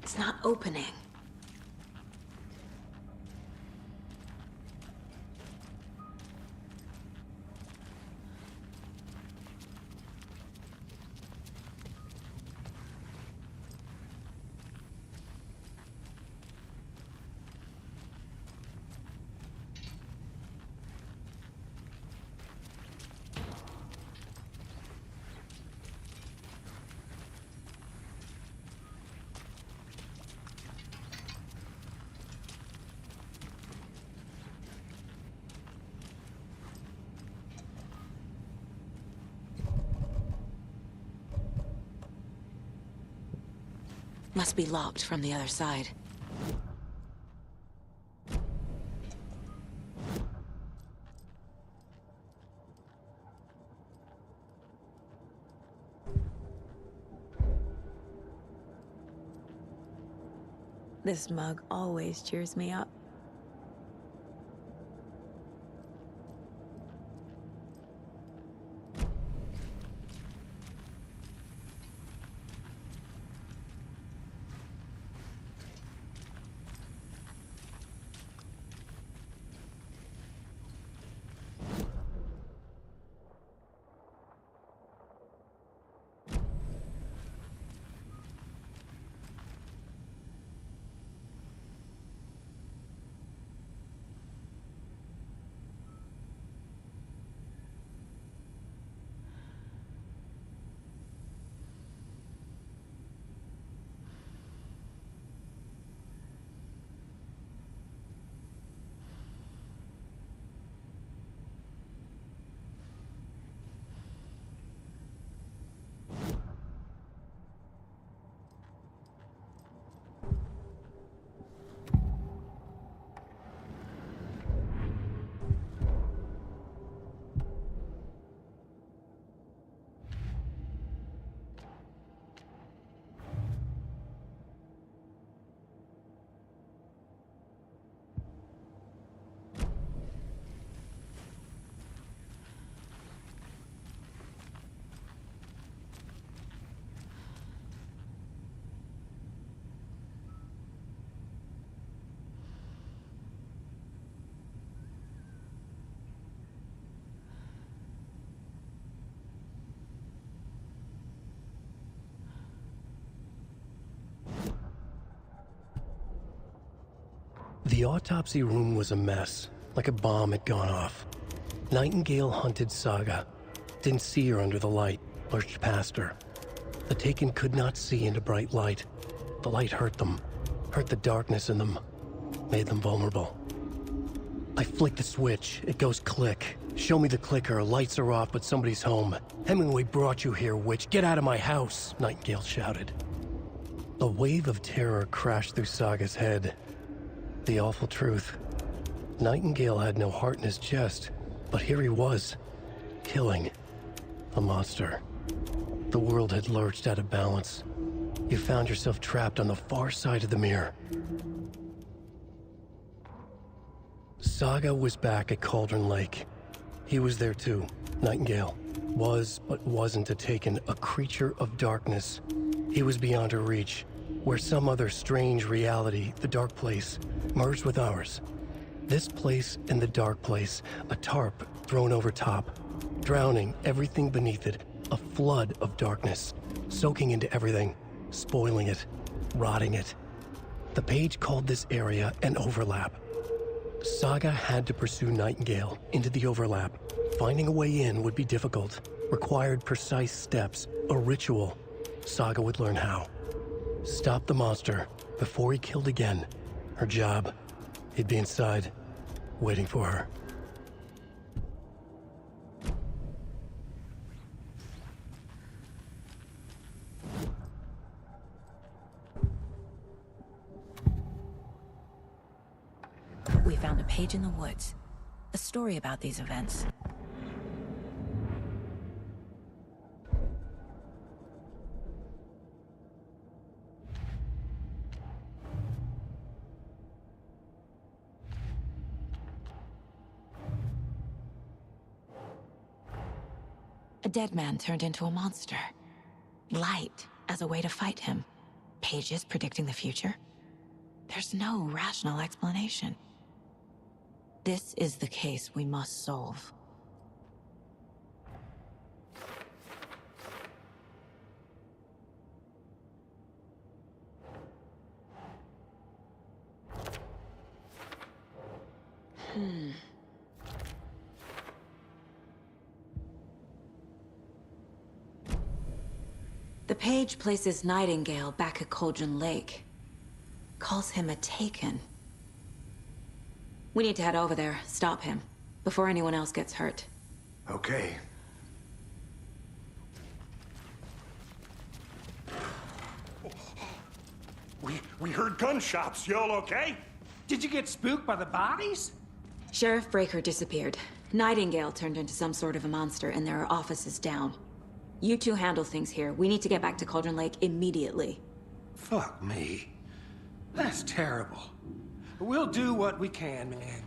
It's not opening. Must be locked from the other side. This mug always cheers me up. The autopsy room was a mess, like a bomb had gone off. Nightingale hunted Saga. Didn't see her under the light, lurched past her. The Taken could not see into bright light. The light hurt them, hurt the darkness in them, made them vulnerable. I flick the switch, it goes click. Show me the clicker, lights are off, but somebody's home. Hemingway brought you here, witch. Get out of my house, Nightingale shouted. A wave of terror crashed through Saga's head. The awful truth. Nightingale had no heart in his chest, but here he was, killing a monster. The world had lurched out of balance. You found yourself trapped on the far side of the mirror. Saga was back at Cauldron Lake. He was there too. Nightingale was, but wasn't a Taken, a creature of darkness. He was beyond her reach, where some other strange reality, the dark place, merged with ours. This place and the dark place, a tarp thrown over top, drowning everything beneath it, a flood of darkness, soaking into everything, spoiling it, rotting it. The page called this area an overlap. Saga had to pursue Nightingale into the overlap. Finding a way in would be difficult, required precise steps, a ritual. Saga would learn how. Stop the monster before he killed again. Her job. He'd be inside, waiting for her. We found a page in the woods. A story about these events. A dead man turned into a monster. Light as a way to fight him. Pages predicting the future. There's no rational explanation. This is the case we must solve. The page places Nightingale back at Cauldron Lake. Calls him a Taken. We need to head over there, stop him, before anyone else gets hurt. Okay. We heard gunshots. Y'all okay? Did you get spooked by the bodies? Sheriff Breaker disappeared. Nightingale turned into some sort of a monster, and there are offices down. You two handle things here. We need to get back to Cauldron Lake immediately. Fuck me. That's terrible. We'll do what we can, man.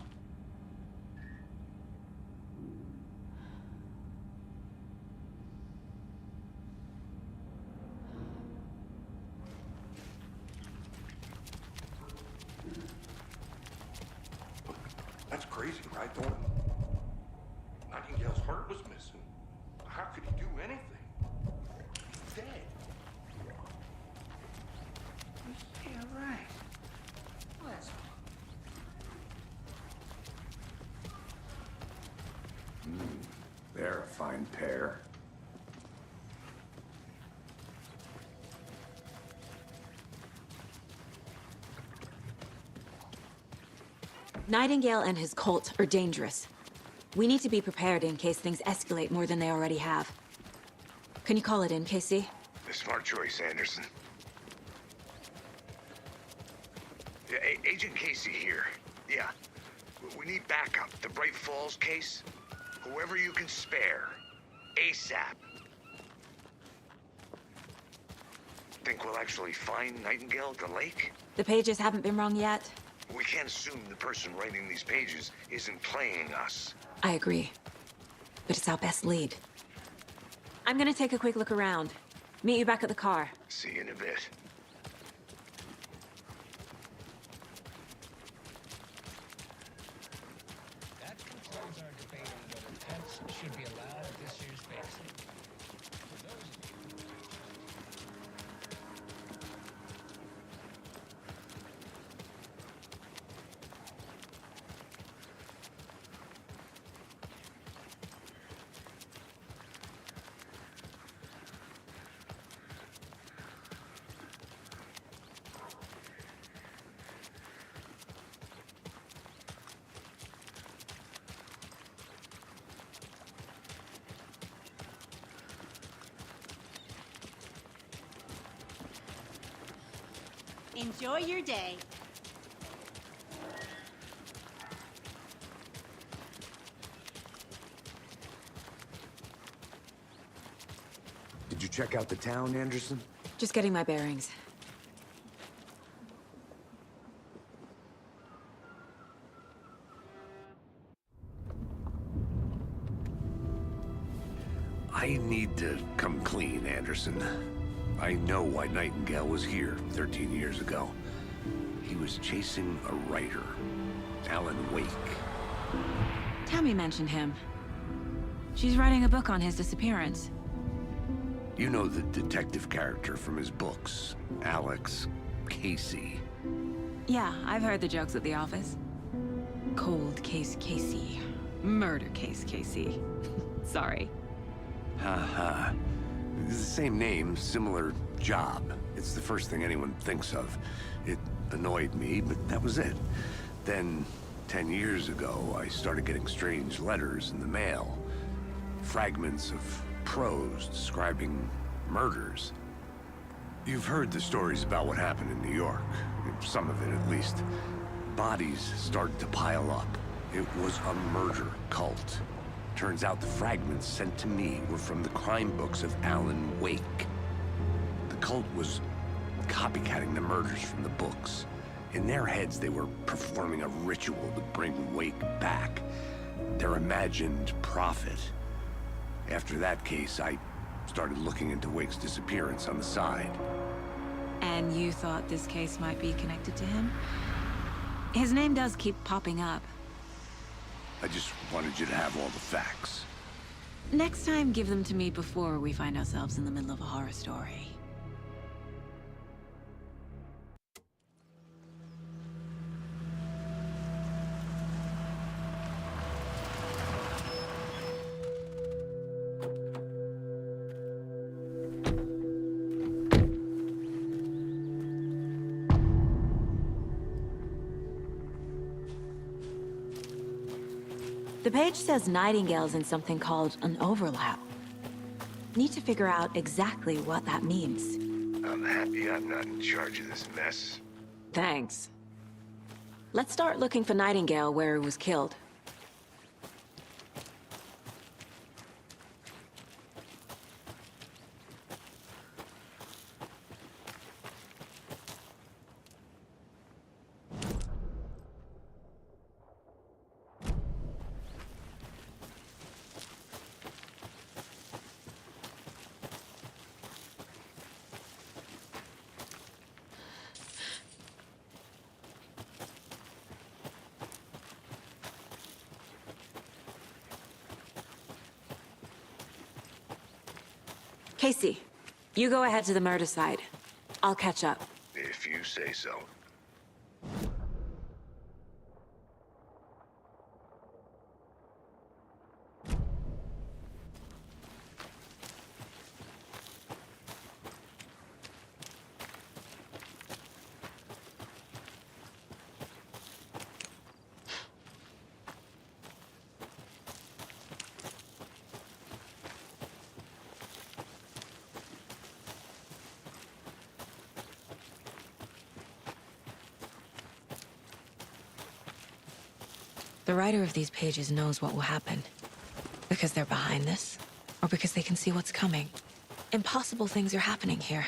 That's crazy, right, Thornton? Nightingale's heart was missing. How could he do anything? He's dead. Yeah, right. Well, that's They're a fine pair. Nightingale and his cult are dangerous. We need to be prepared in case things escalate more than they already have. Can you call it in, Casey? A smart choice, Anderson. Yeah, Agent Casey here. Yeah. We need backup. The Bright Falls case. Whoever you can spare. ASAP. Think we'll actually find Nightingale at the lake? The pages haven't been wrong yet. We can't assume the person writing these pages isn't playing us. I agree. But it's our best lead. I'm gonna take a quick look around. Meet you back at the car. See you in a bit. That concludes our debate on whether pets should be allowed at this year's vaccine. For those of you Enjoy your day. Did you check out the town, Anderson? Just getting my bearings. I need to come clean, Anderson. I know why Nightingale was here 13 years ago. He was chasing a writer, Alan Wake. Tammy mentioned him. She's writing a book on his disappearance. You know the detective character from his books, Alex Casey. Yeah, I've heard the jokes at the office. Cold case Casey. Murder case Casey. Sorry. Ha. It's the same name, similar job. It's the first thing anyone thinks of. It annoyed me, but that was it. Then, 10 years ago, I started getting strange letters in the mail. Fragments of prose describing murders. You've heard the stories about what happened in New York. Some of it, at least. Bodies started to pile up. It was a murder cult. Turns out the fragments sent to me were from the crime books of Alan Wake. The cult was copycatting the murders from the books. In their heads, they were performing a ritual to bring Wake back. Their imagined prophet. After that case, I started looking into Wake's disappearance on the side. And you thought this case might be connected to him? His name does keep popping up. I just wanted you to have all the facts. Next time, give them to me before we find ourselves in the middle of a horror story. The page says Nightingale's in something called an overlap. Need to figure out exactly what that means. I'm happy I'm not in charge of this mess. Thanks. Let's start looking for Nightingale where he was killed. Casey, you go ahead to the murder site. I'll catch up. If you say so. The writer of these pages knows what will happen. Because they're behind this, or because they can see what's coming. Impossible things are happening here.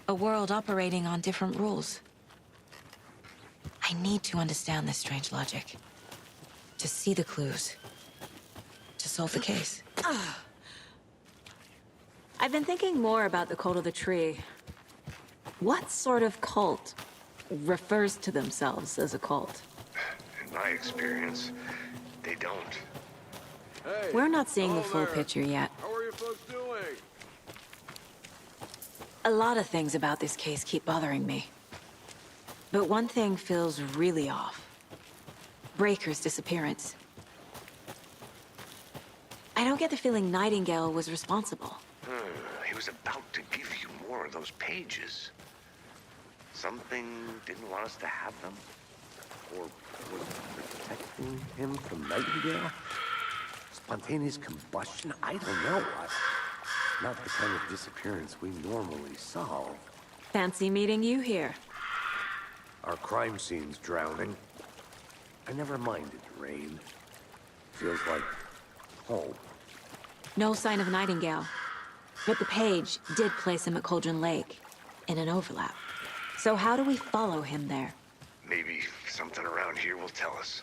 A world operating on different rules. I need to understand this strange logic. To see the clues. To solve the case. I've been thinking more about the cult of the tree. What sort of cult refers to themselves as a cult? In my experience, they don't. Hey, We're not seeing the full there. picture yet. How are you folks doing? A lot of things about this case keep bothering me. But one thing feels really off. Breaker's disappearance. I don't get the feeling Nightingale was responsible. He was about to give you more of those pages. Something didn't want us to have them? Or was protecting him from Nightingale? Spontaneous combustion? I don't know. Not the kind of disappearance we normally solve. Fancy meeting you here. Our crime scene's drowning. I never minded rain. Feels like home. No sign of Nightingale. But the page did place him at Cauldron Lake, in an overlap. So how do we follow him there? Maybe something around here will tell us.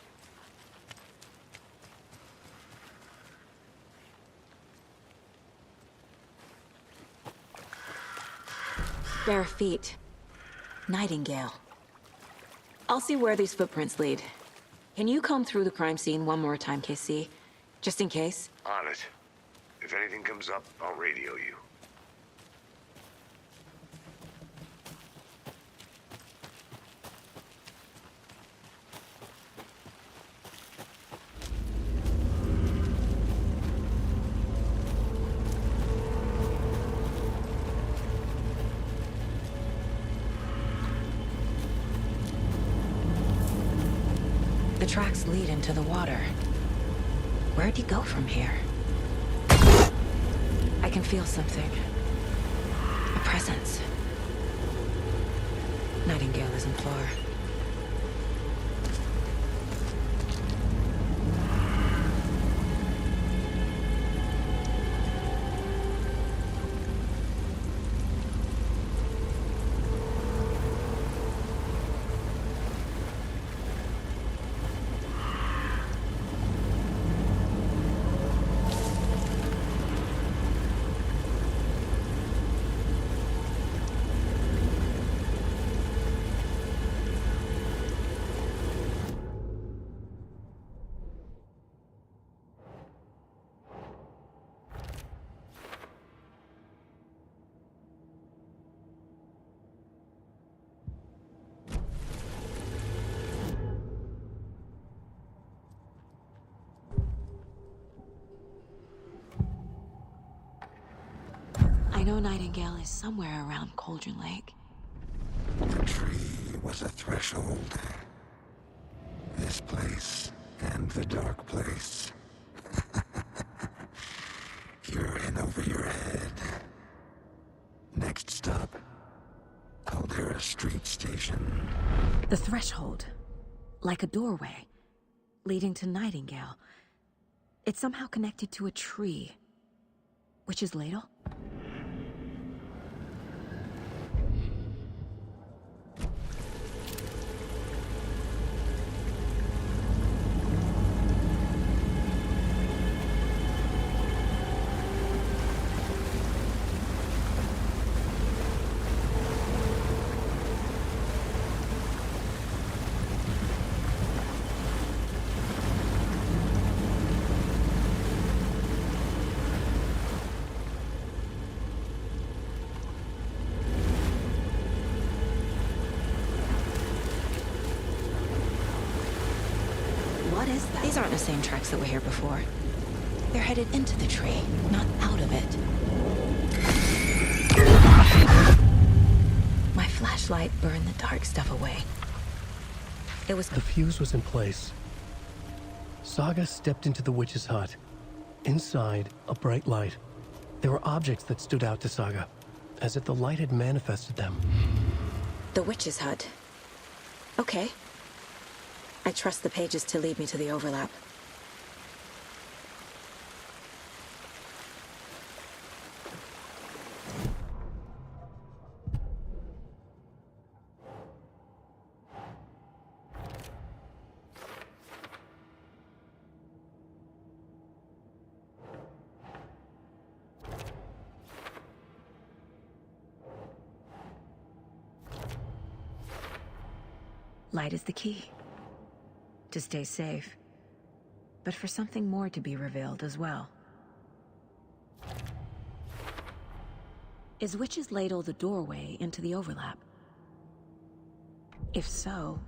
Bare feet. Nightingale. I'll see where these footprints lead. Can you comb through the crime scene one more time, KC? Just in case? On it. If anything comes up, I'll radio you. The tracks lead into the water. Where'd he go from here? I can feel something. A presence. Nightingale isn't far. I know Nightingale is somewhere around Cauldron Lake. The tree was a threshold. This place and the dark place. You're in over your head. Next stop, Caldera street station. The threshold. Like a doorway. Leading to Nightingale. It's somehow connected to a tree. Witch's ladle? What is that? These aren't the same tracks that were here before. They're headed into the tree, not out of it. My flashlight burned the dark stuff away. It was... The fuse was in place. Saga stepped into the witch's hut. Inside, a bright light. There were objects that stood out to Saga, as if the light had manifested them. The witch's hut. Okay. I trust the pages to lead me to the overlap. Light is the key. To stay safe, but for something more to be revealed as well. Is Witch's Ladle the doorway into the overlap? If so,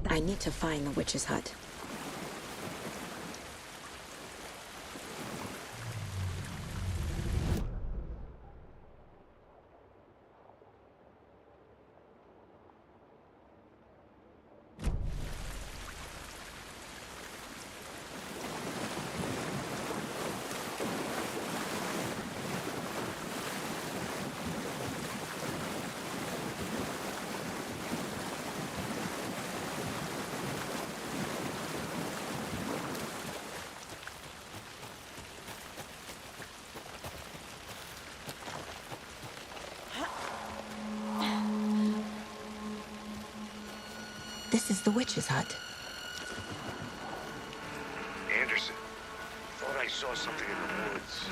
I need to find the witch's hut. This is the witch's hut. Anderson, thought I saw something in the woods.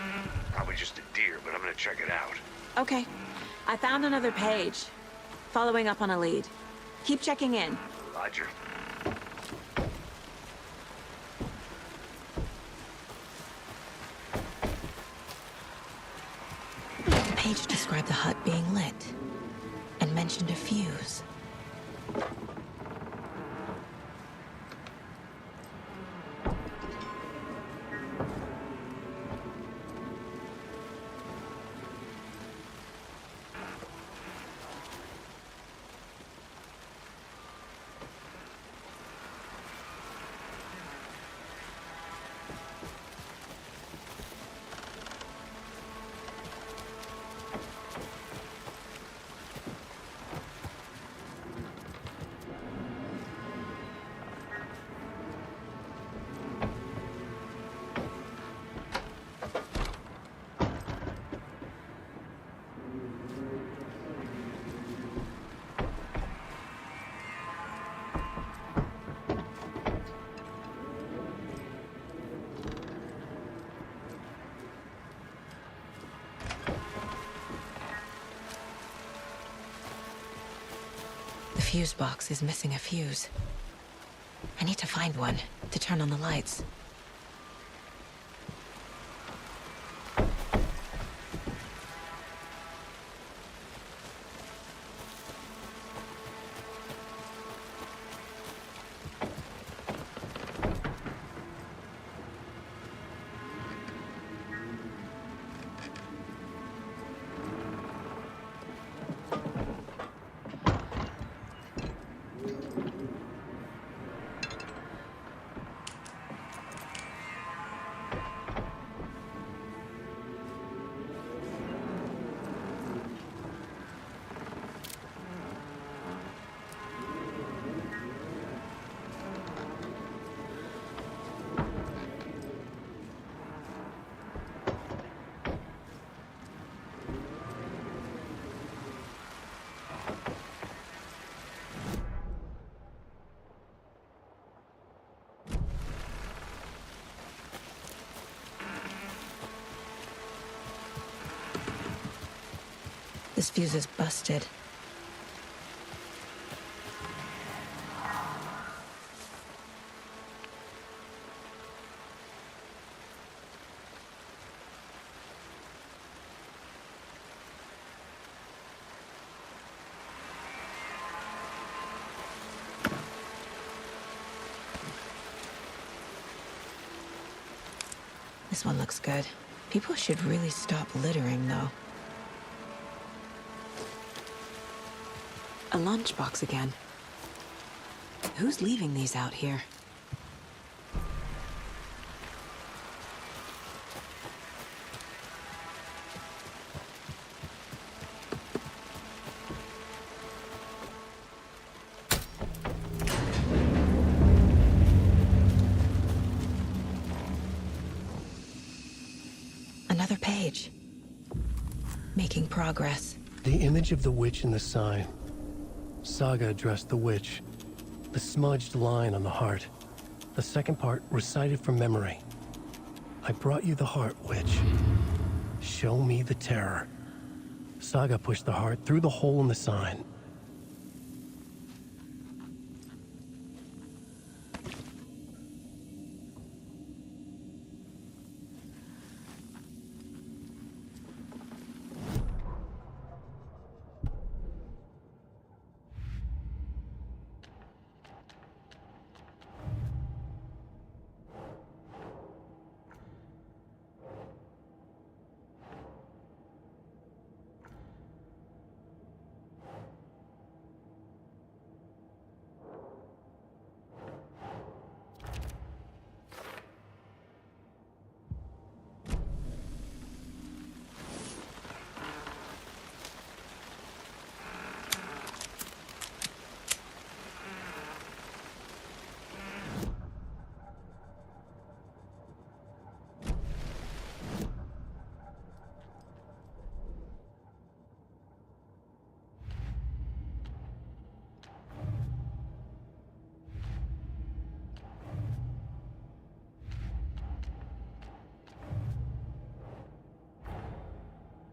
Probably just a deer, but I'm gonna check it out. Okay. I found another page. Following up on a lead. Keep checking in. Roger. The page described the hut being lit and mentioned a fuse. The fuse box is missing a fuse. I need to find one to turn on the lights. This fuse is busted. This one looks good. People should really stop littering, though. A lunchbox again. Who's leaving these out here? Another page. Making progress. The image of the witch in the sign. Saga addressed the witch. The smudged line on the heart. The second part recited from memory. I brought you the heart, witch. Show me the terror. Saga pushed the heart through the hole in the sign.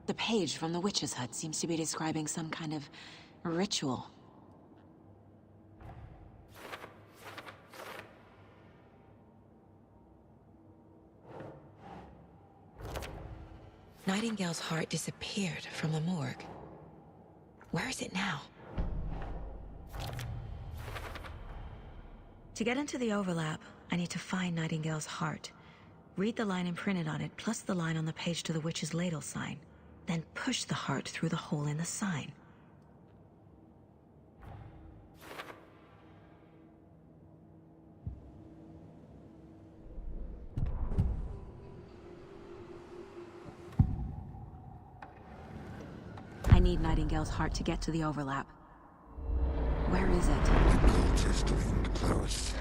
The page from the witch's hut seems to be describing some kind of ritual. Nightingale's heart disappeared from the morgue. Where is it now? To get into the overlap, I need to find Nightingale's heart. Read the line imprinted on it, plus the line on the page to the witch's ladle sign. Then push the heart through the hole in the sign. I need Nightingale's heart to get to the overlap. Where is it? The cultist leaned close.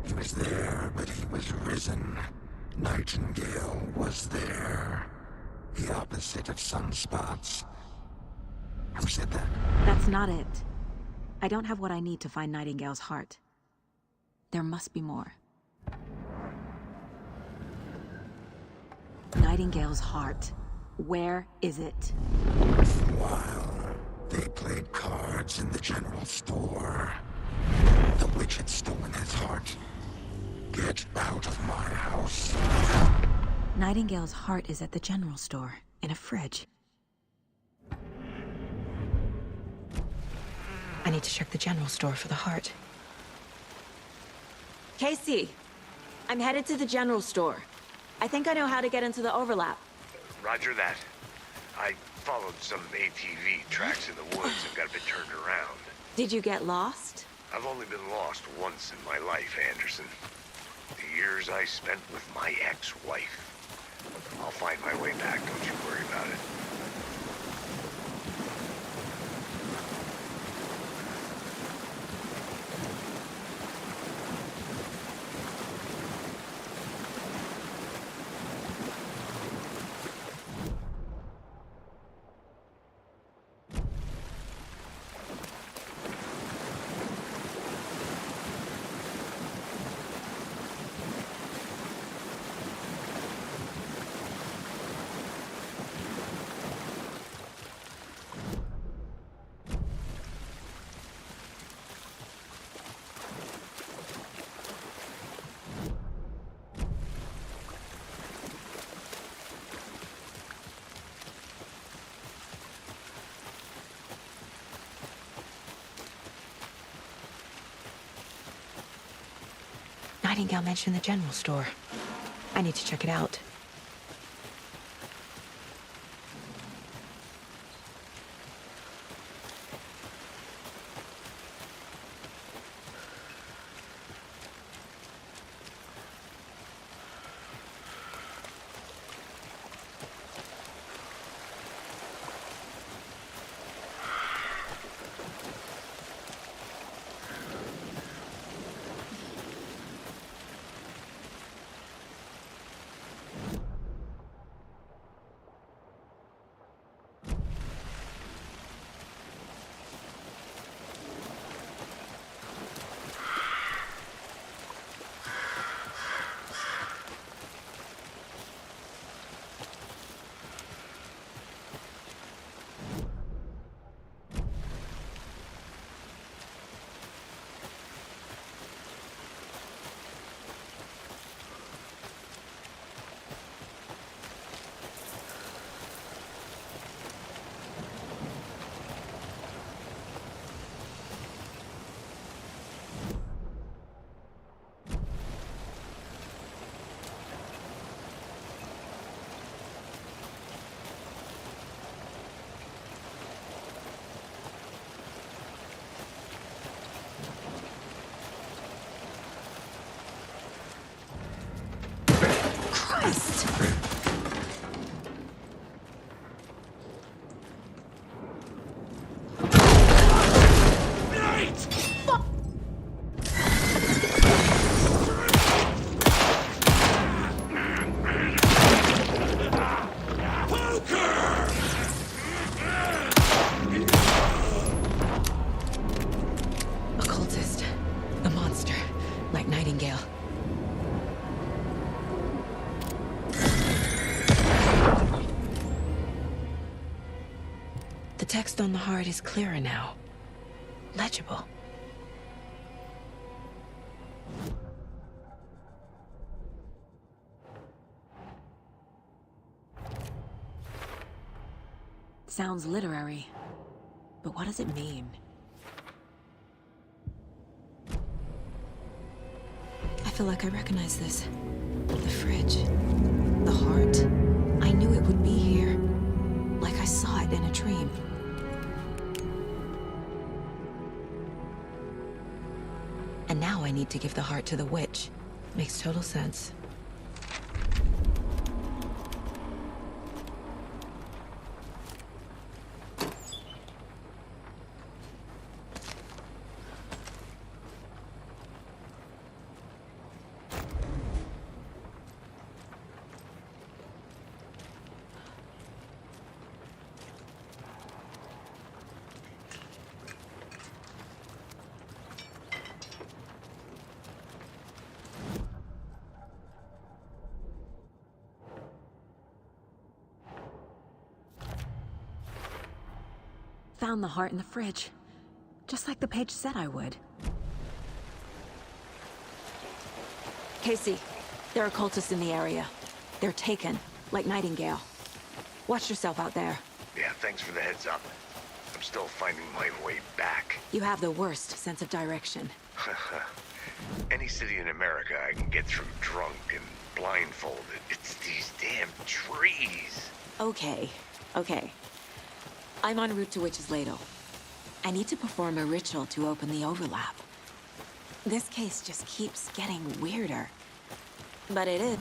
He was there, but he was risen. Nightingale was there. The opposite of sunspots. Who said that? That's not it. I don't have what I need to find Nightingale's heart. There must be more. Nightingale's heart. Where is it? For a while, they played cards in the general store. The witch had stolen his heart. Get out of my house. Nightingale's heart is at the general store, in a fridge. I need to check the general store for the heart. Casey, I'm headed to the general store. I think I know how to get into the overlap. Roger that. I followed some ATV tracks in the woods and got a bit turned around. Did you get lost? I've only been lost once in my life, Anderson. The years I spent with my ex-wife. I'll find my way back, don't you worry about it. Nightingale mentioned the general store. I need to check it out. Occultist. A monster. Like Nightingale. The text on the heart is clearer now. Legible. Sounds literary. But what does it mean? I feel like I recognize this. The fridge. The heart. I knew it would be here. Like I saw it in a dream. And now I need to give the heart to the witch. Makes total sense. Found the heart in the fridge. Just like the page said I would. Casey, there are cultists in the area. They're taken, like Nightingale. Watch yourself out there. Yeah, thanks for the heads up. I'm still finding my way back. You have the worst sense of direction. Any city in America I can get through drunk and blindfolded. It's these damn trees. Okay. I'm en route to Witch's Ladle. I need to perform a ritual to open the overlap. This case just keeps getting weirder. But it is.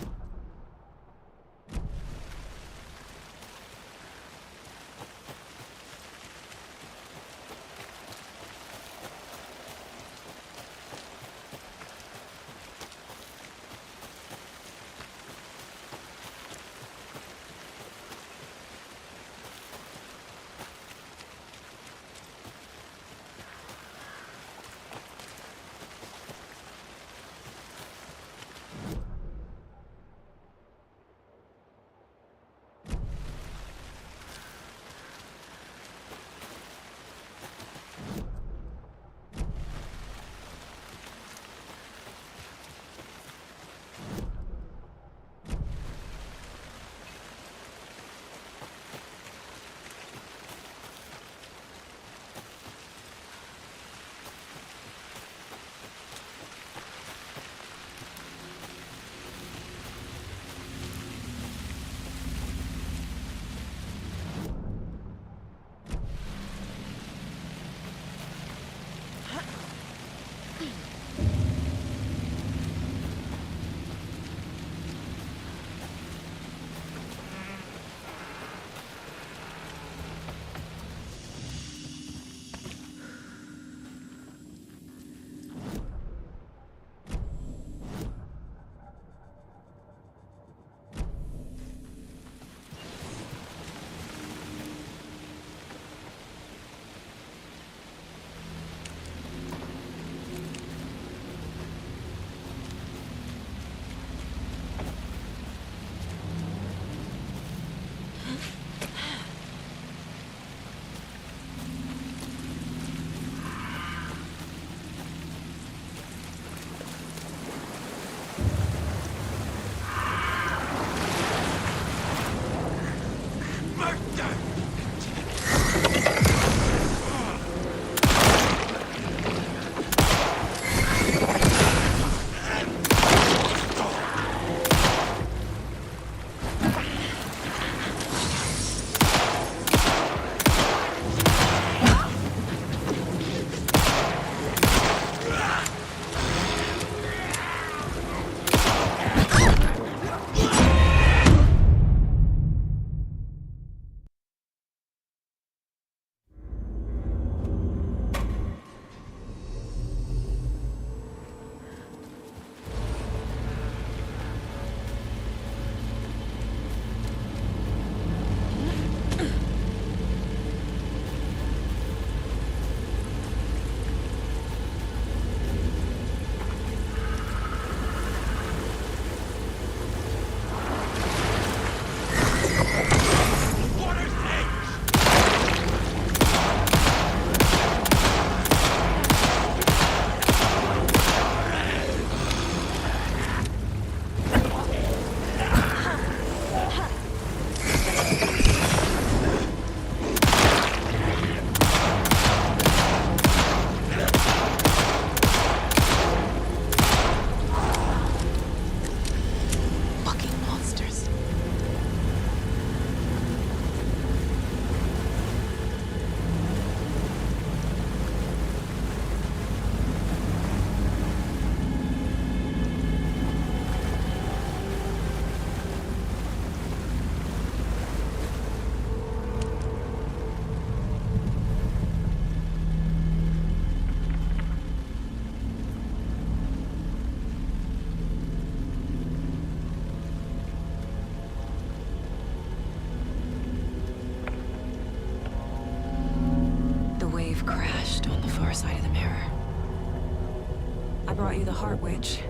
brought you the Heart Witch.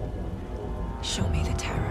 Show me the terror.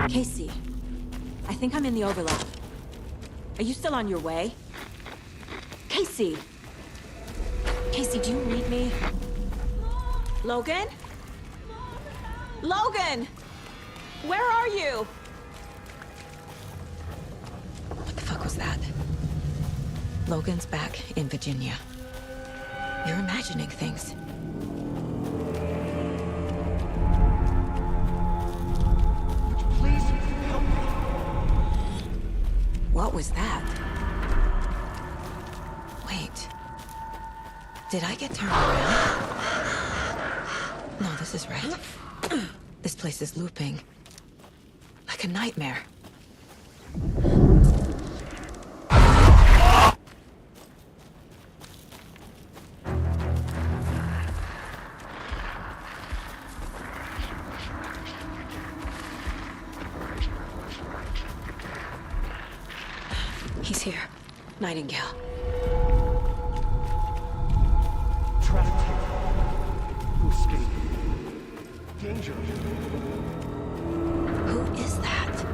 Casey, I think I'm in the overlap. Are you still on your way? Casey! Casey, do you read me? Logan? Logan! Where are you? What the fuck was that? Logan's back in Virginia. You're imagining things. What was that? Wait. Did I get turned around? No, this is right. This place is looping. Like a nightmare. He's here. Nightingale. Trapped here. Who escaped? Danger. Who is that?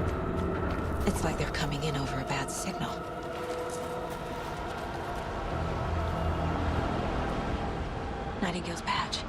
It's like they're coming in over a bad signal. Nightingale's badge.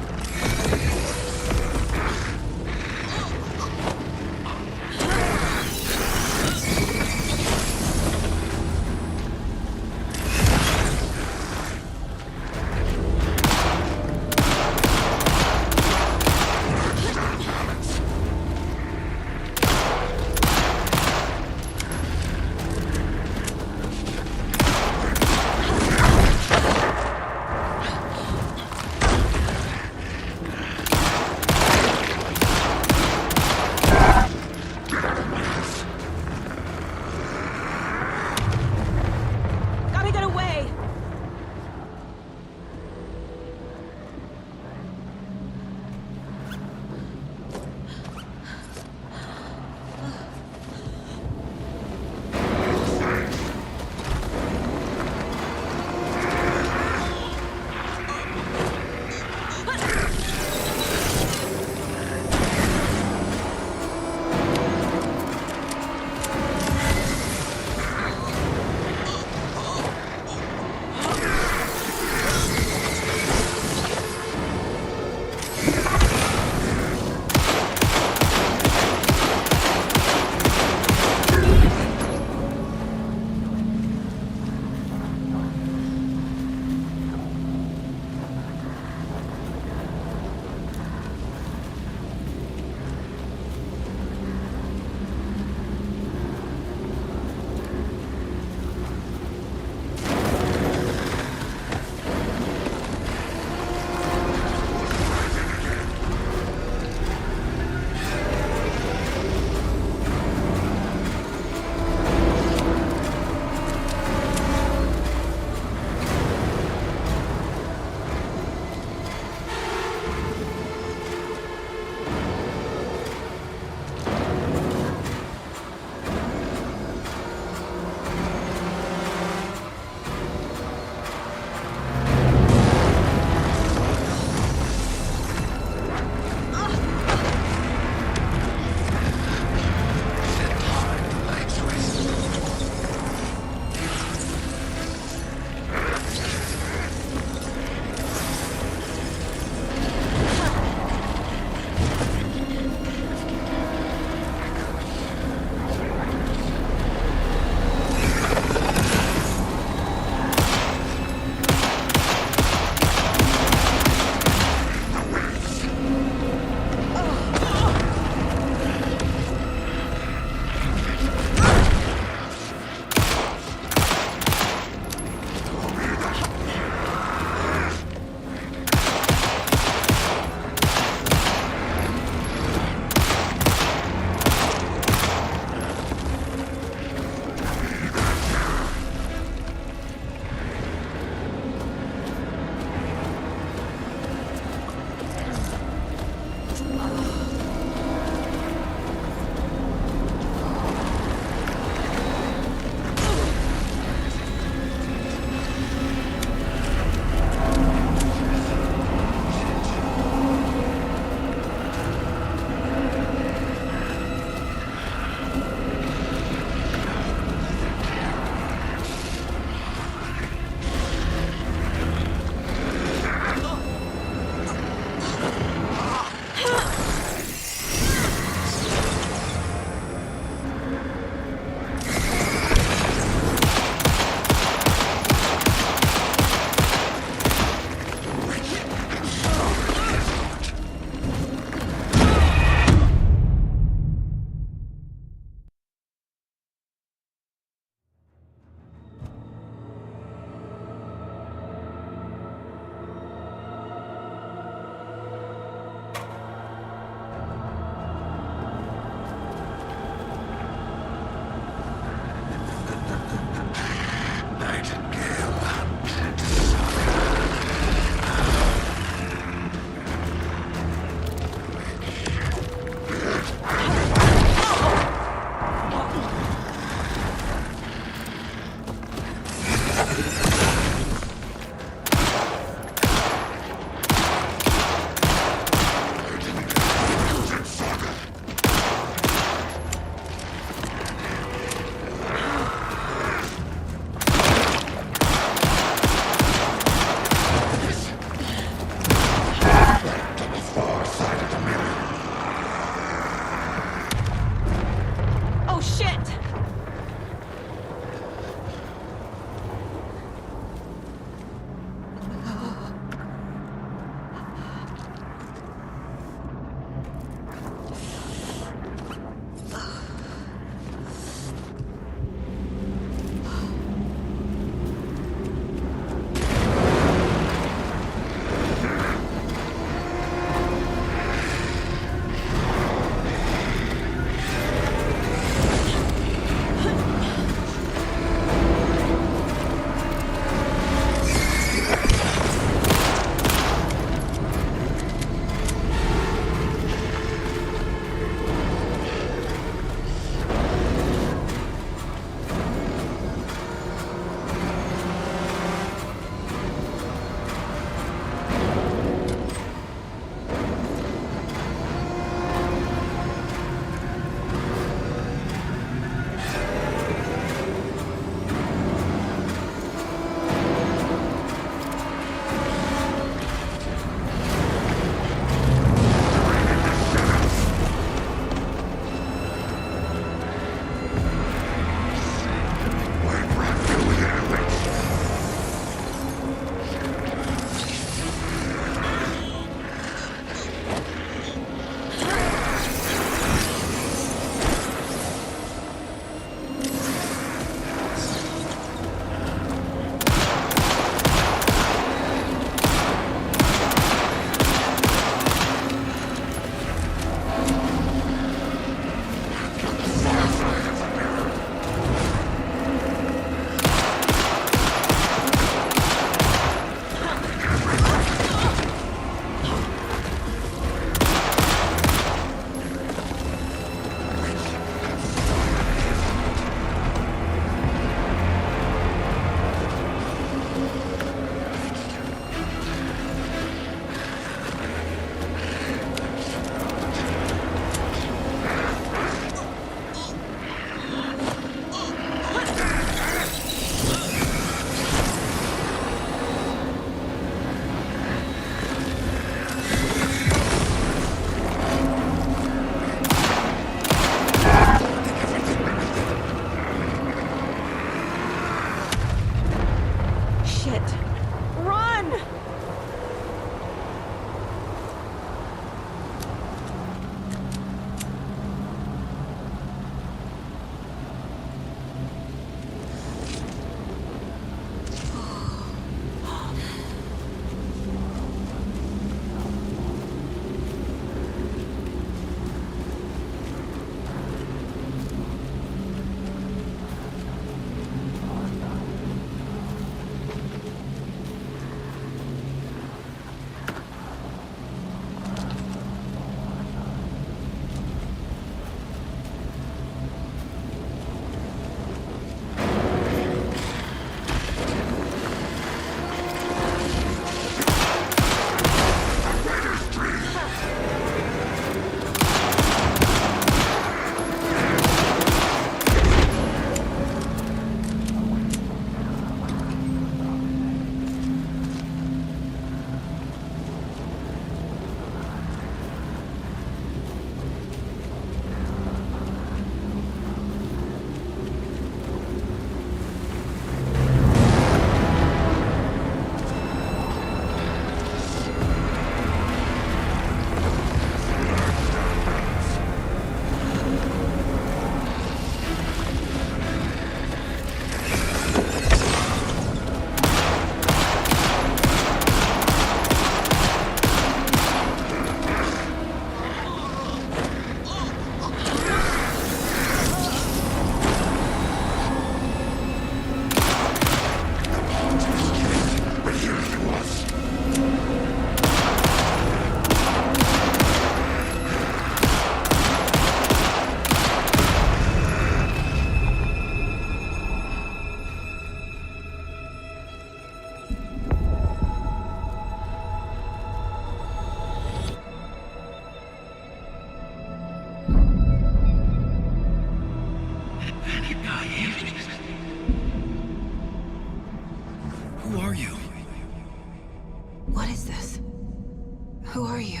Who are you?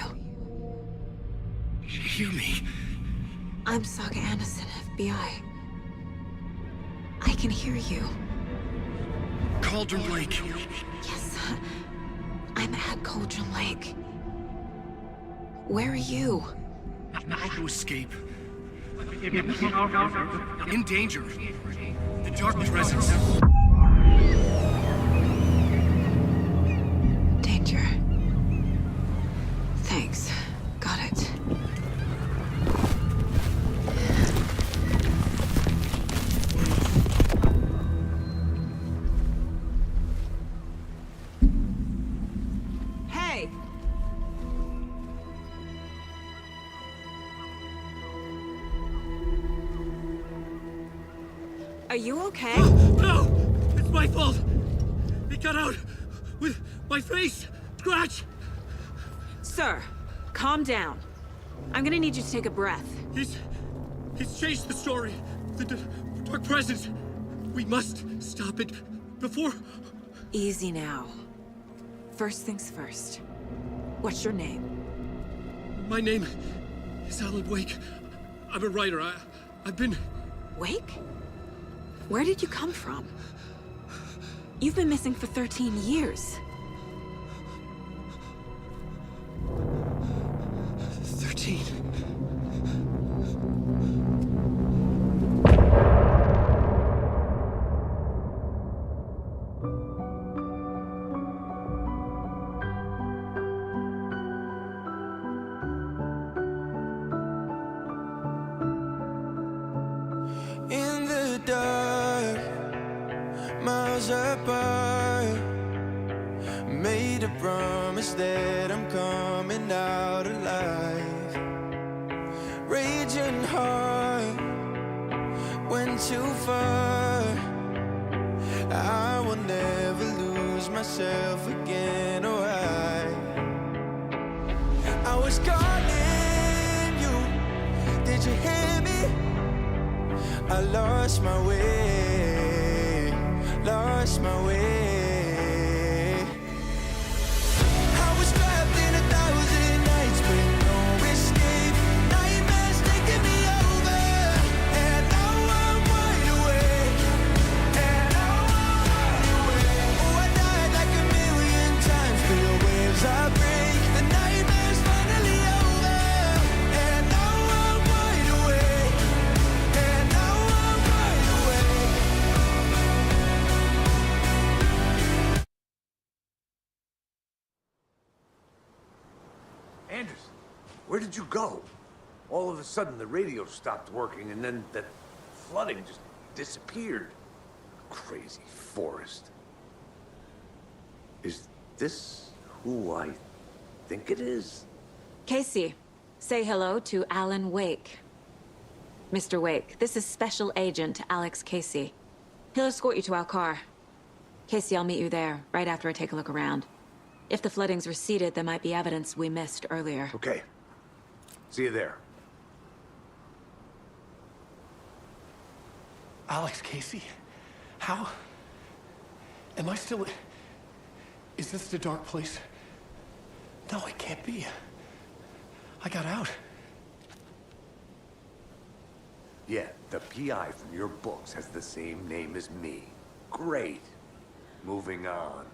Hear me. I'm Saga Anderson, FBI. I can hear you. Cauldron Lake. Yes, I'm at Cauldron Lake. Where are you? Trying to escape. In danger. The dark presence. Danger. Thanks. Got it. Hey! Are you okay? No! It's my fault! It got out with my face! Scratch! Sir, calm down. I'm gonna need you to take a breath. He's changed the story. The dark presence. We must stop it before... Easy now. First things first. What's your name? My name is Alan Wake. I'm a writer. I've been... Wake? Where did you come from? You've been missing for 13 years. 13. In the dark, miles apart, made a promise that I'm coming out alive. Raging heart, went too far. I will never lose myself again, or I was calling you, did you hear me? I lost my way, lost my way. I was trapped in 1,000 nights with no escape. Nightmares taking me over, and now I'm wide awake. And now I'm wide awake. Oh, I died like 1,000,000 times, feel the waves I break. The nightmare's finally over, and now I'm wide awake. And now I'm wide awake. Anderson, where did you go? All of a sudden, the radio stopped working, and then that flooding just disappeared. Crazy forest. Is this who I think it is? Casey, say hello to Alan Wake. Mr. Wake, this is Special Agent Alex Casey. He'll escort you to our car. Casey, I'll meet you there, right after I take a look around. If the flooding's receded, there might be evidence we missed earlier. Okay. See you there. Alex Casey? How? Am I still... Is this the dark place? No, it can't be. I got out. Yeah, the PI from your books has the same name as me. Great. Moving on.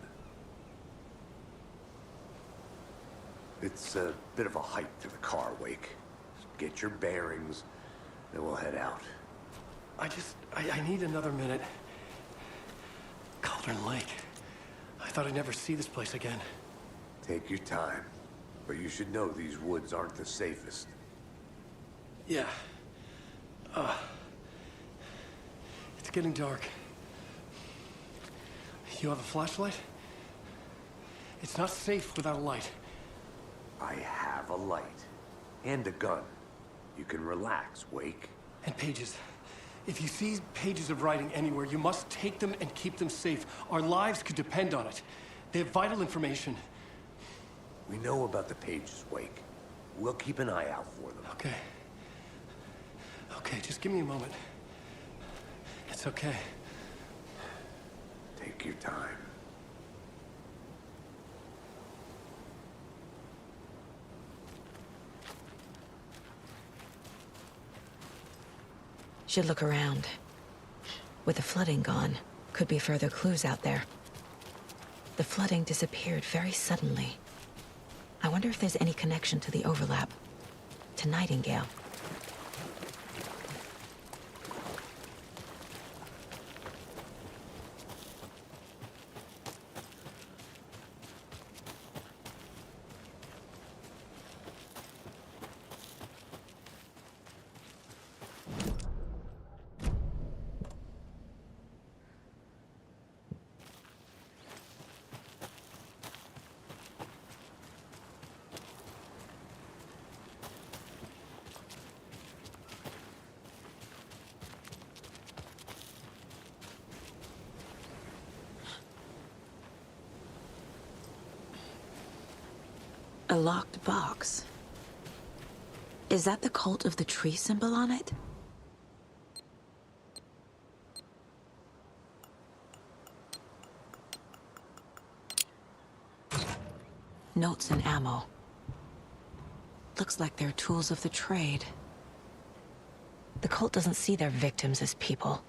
It's a bit of a hike to the car, Wake. Get your bearings, then we'll head out. I need another minute. Cauldron Lake. I thought I'd never see this place again. Take your time. But you should know these woods aren't the safest. Yeah. It's getting dark. You have a flashlight? It's not safe without a light. I have a light. And a gun. You can relax, Wake. And pages. If you see pages of writing anywhere, you must take them and keep them safe. Our lives could depend on it. They have vital information. We know about the pages, Wake. We'll keep an eye out for them. Okay. Okay, just give me a moment. It's okay. Take your time. Should look around. With the flooding gone, could be further clues out there. The flooding disappeared very suddenly. I wonder if there's any connection to the overlap. To Nightingale. A locked box. Is that the cult of the tree symbol on it? Notes and ammo. Looks like they're tools of the trade. The cult doesn't see their victims as people.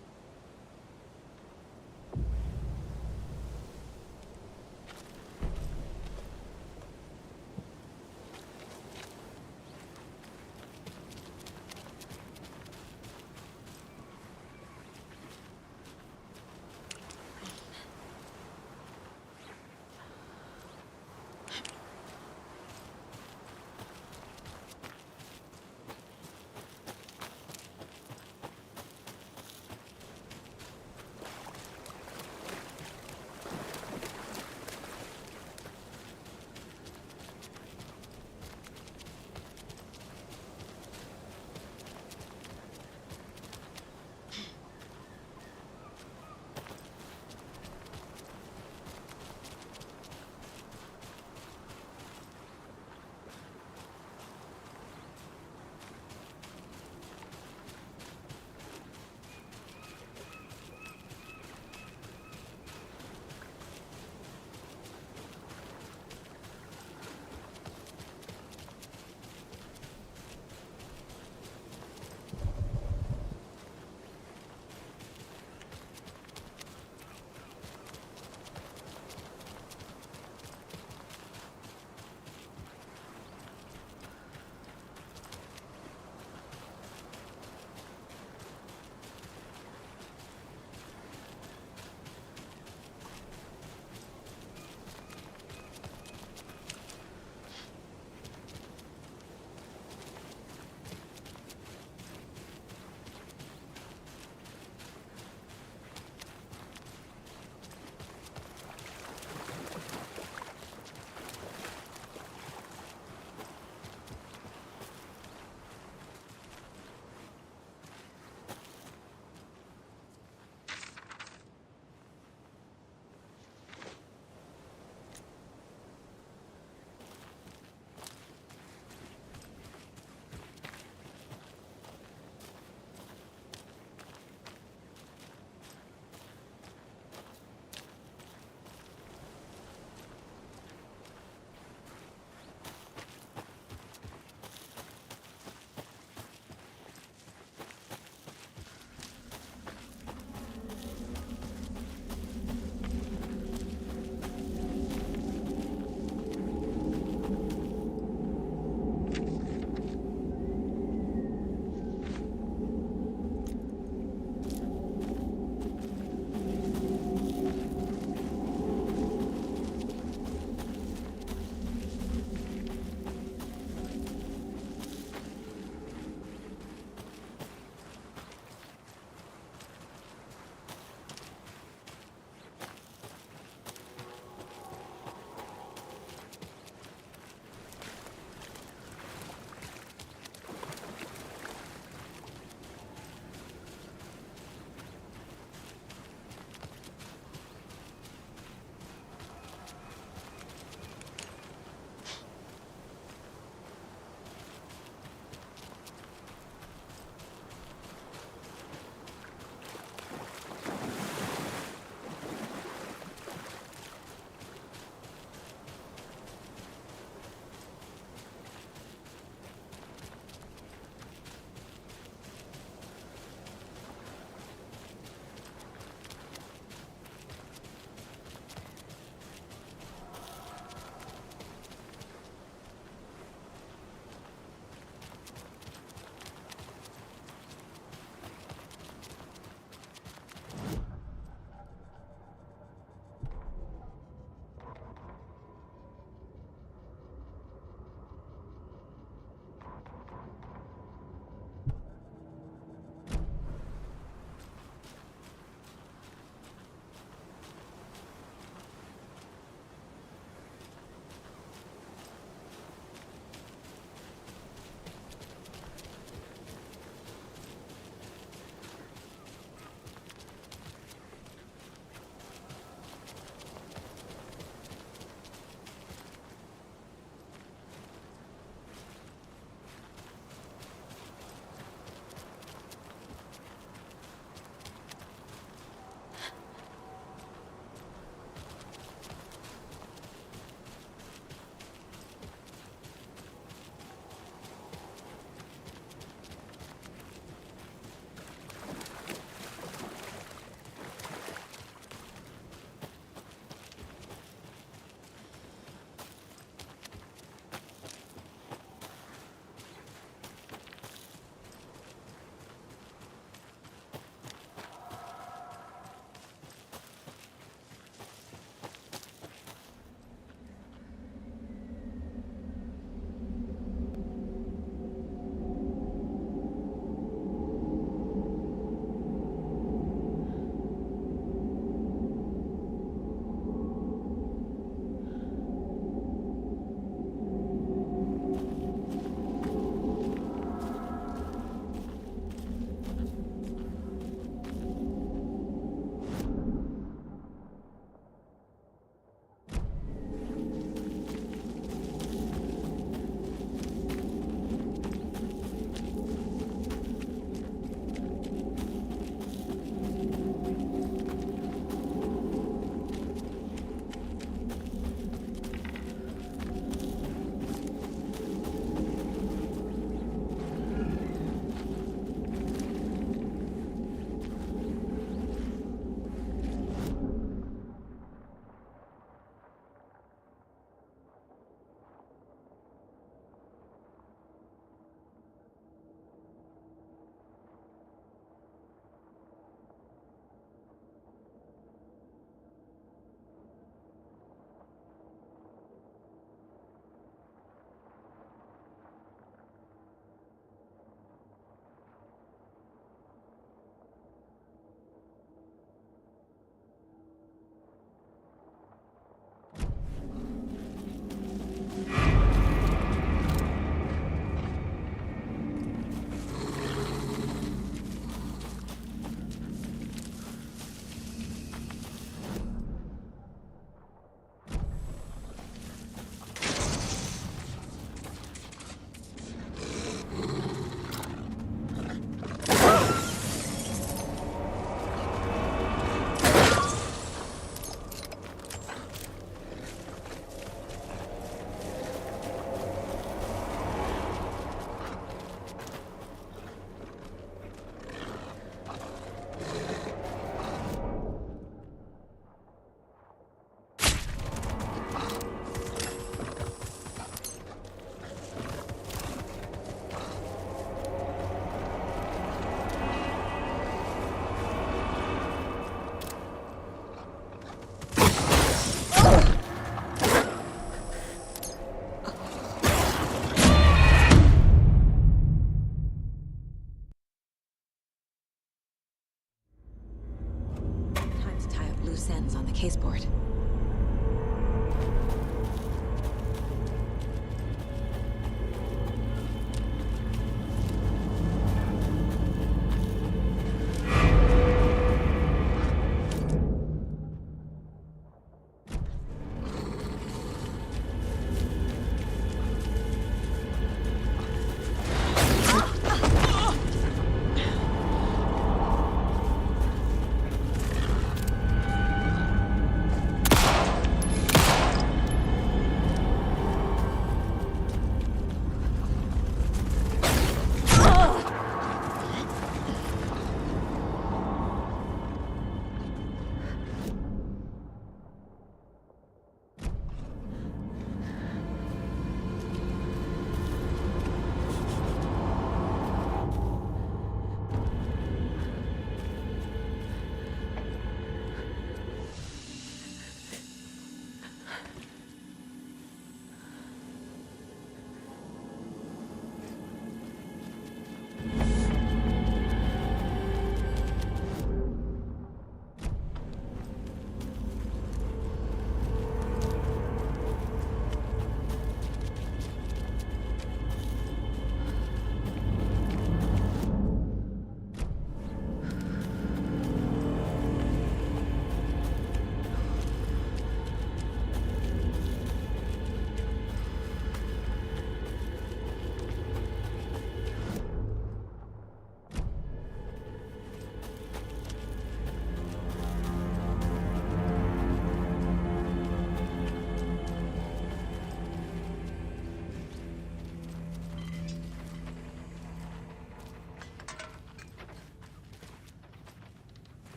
transport.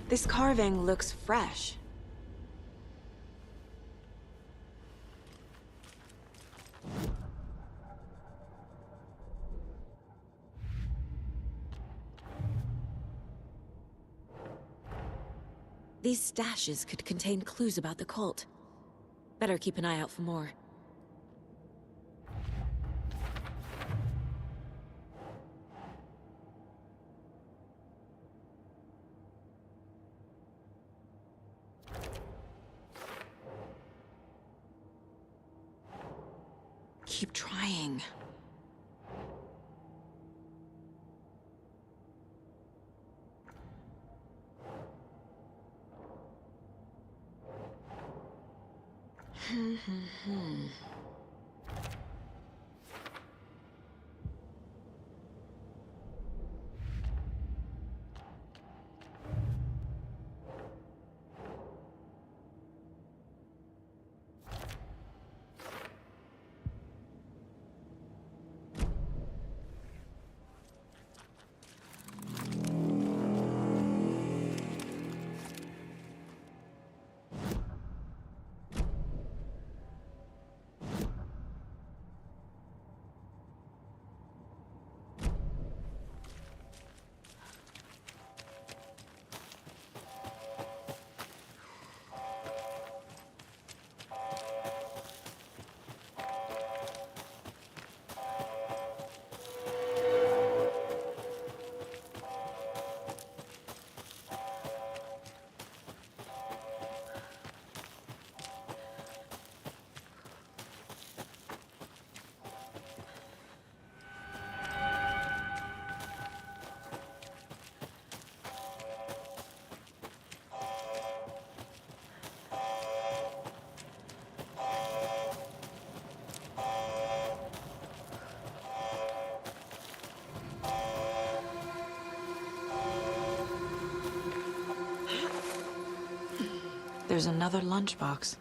This carving looks fresh. These stashes could contain clues about the cult. Better keep an eye out for more. Keep trying. There's another lunchbox.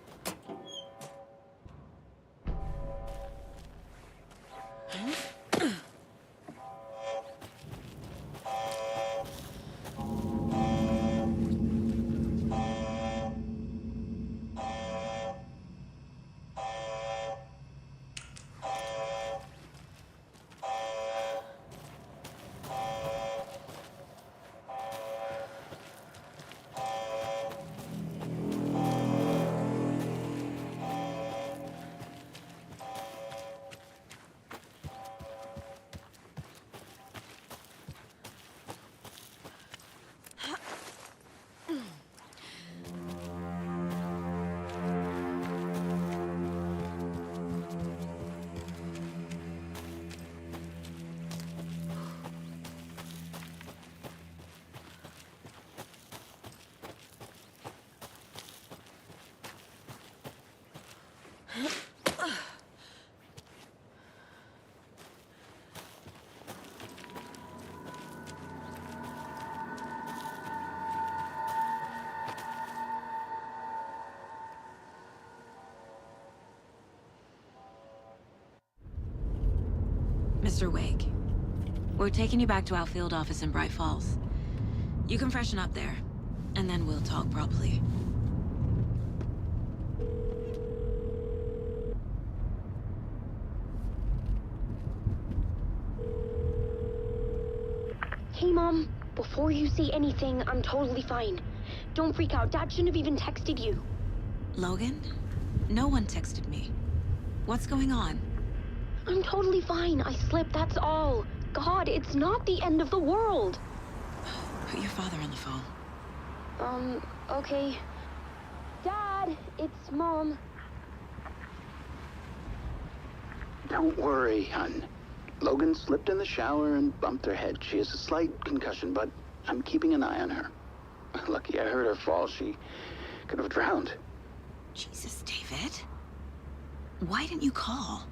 Mr. Wake, we're taking you back to our field office in Bright Falls. You can freshen up there, and then we'll talk properly. Hey, Mom. Before you say anything, I'm totally fine. Don't freak out. Dad shouldn't have even texted you. Logan? No one texted me. What's going on? I'm totally fine. I slipped, that's all. God, it's not the end of the world. Put your father on the phone. Okay. Dad, it's Mom. Don't worry, hon. Logan slipped in the shower and bumped her head. She has a slight concussion, but I'm keeping an eye on her. Lucky I heard her fall. She could have drowned. Jesus, David. Why didn't you call?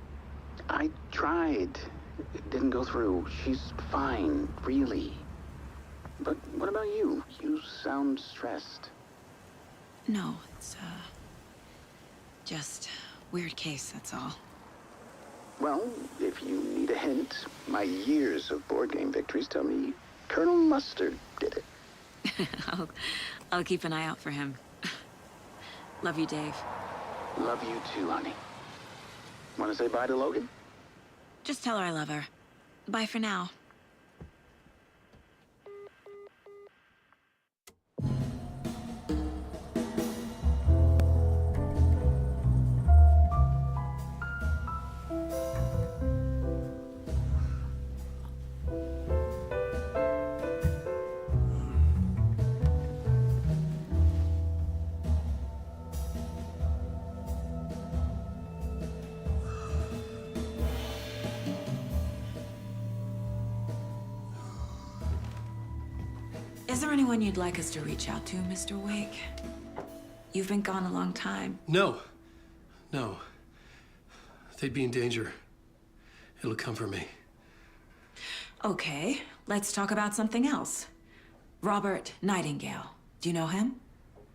I tried. It didn't go through. She's fine, really. But what about you? You sound stressed. No, it's, just weird case, that's all. Well, if you need a hint, my years of board game victories tell me Colonel Mustard did it. I'll keep an eye out for him. Love you, Dave. Love you too, honey. Want to say bye to Logan? Just tell her I love her. Bye for now. Is there anyone you'd like us to reach out to, Mr. Wake? You've been gone a long time. No. No. They'd be in danger. It'll come for me. Okay, let's talk about something else. Robert Nightingale. Do you know him?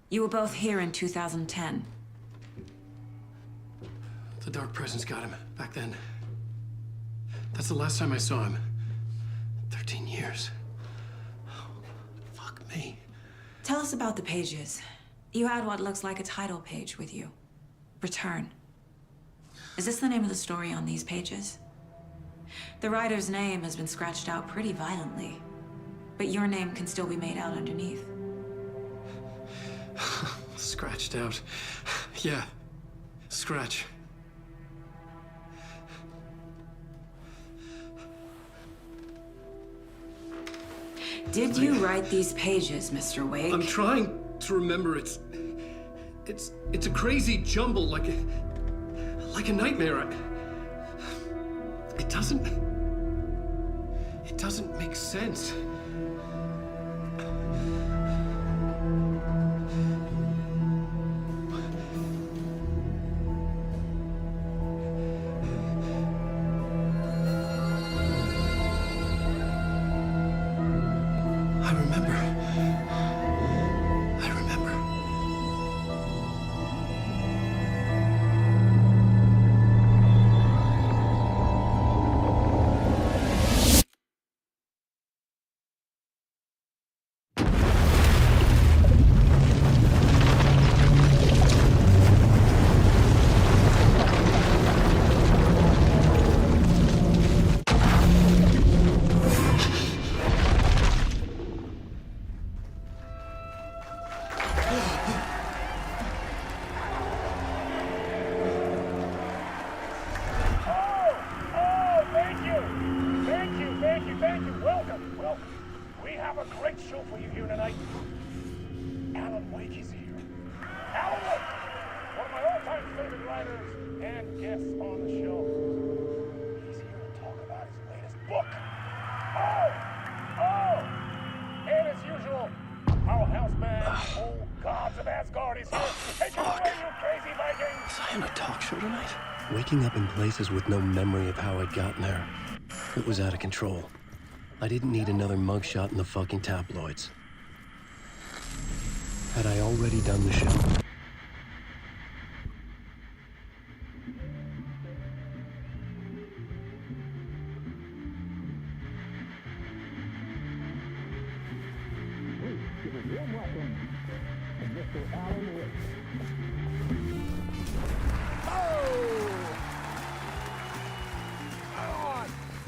You were both here in 2010. The Dark Presence got him back then. That's the last time I saw him. 13 years. Oh, fuck me. Tell us about the pages. You had what looks like a title page with you. Return. Is this the name of the story on these pages? The writer's name has been scratched out pretty violently, but your name can still be made out underneath. Scratched out. Yeah. Scratch. Did you write these pages, Mr. Wake? I'm trying to remember. It's a crazy jumble, like a nightmare. It doesn't make sense. Waking up in places with no memory of how I'd gotten there. It was out of control. I didn't need another mugshot in the fucking tabloids. Had I already done the show?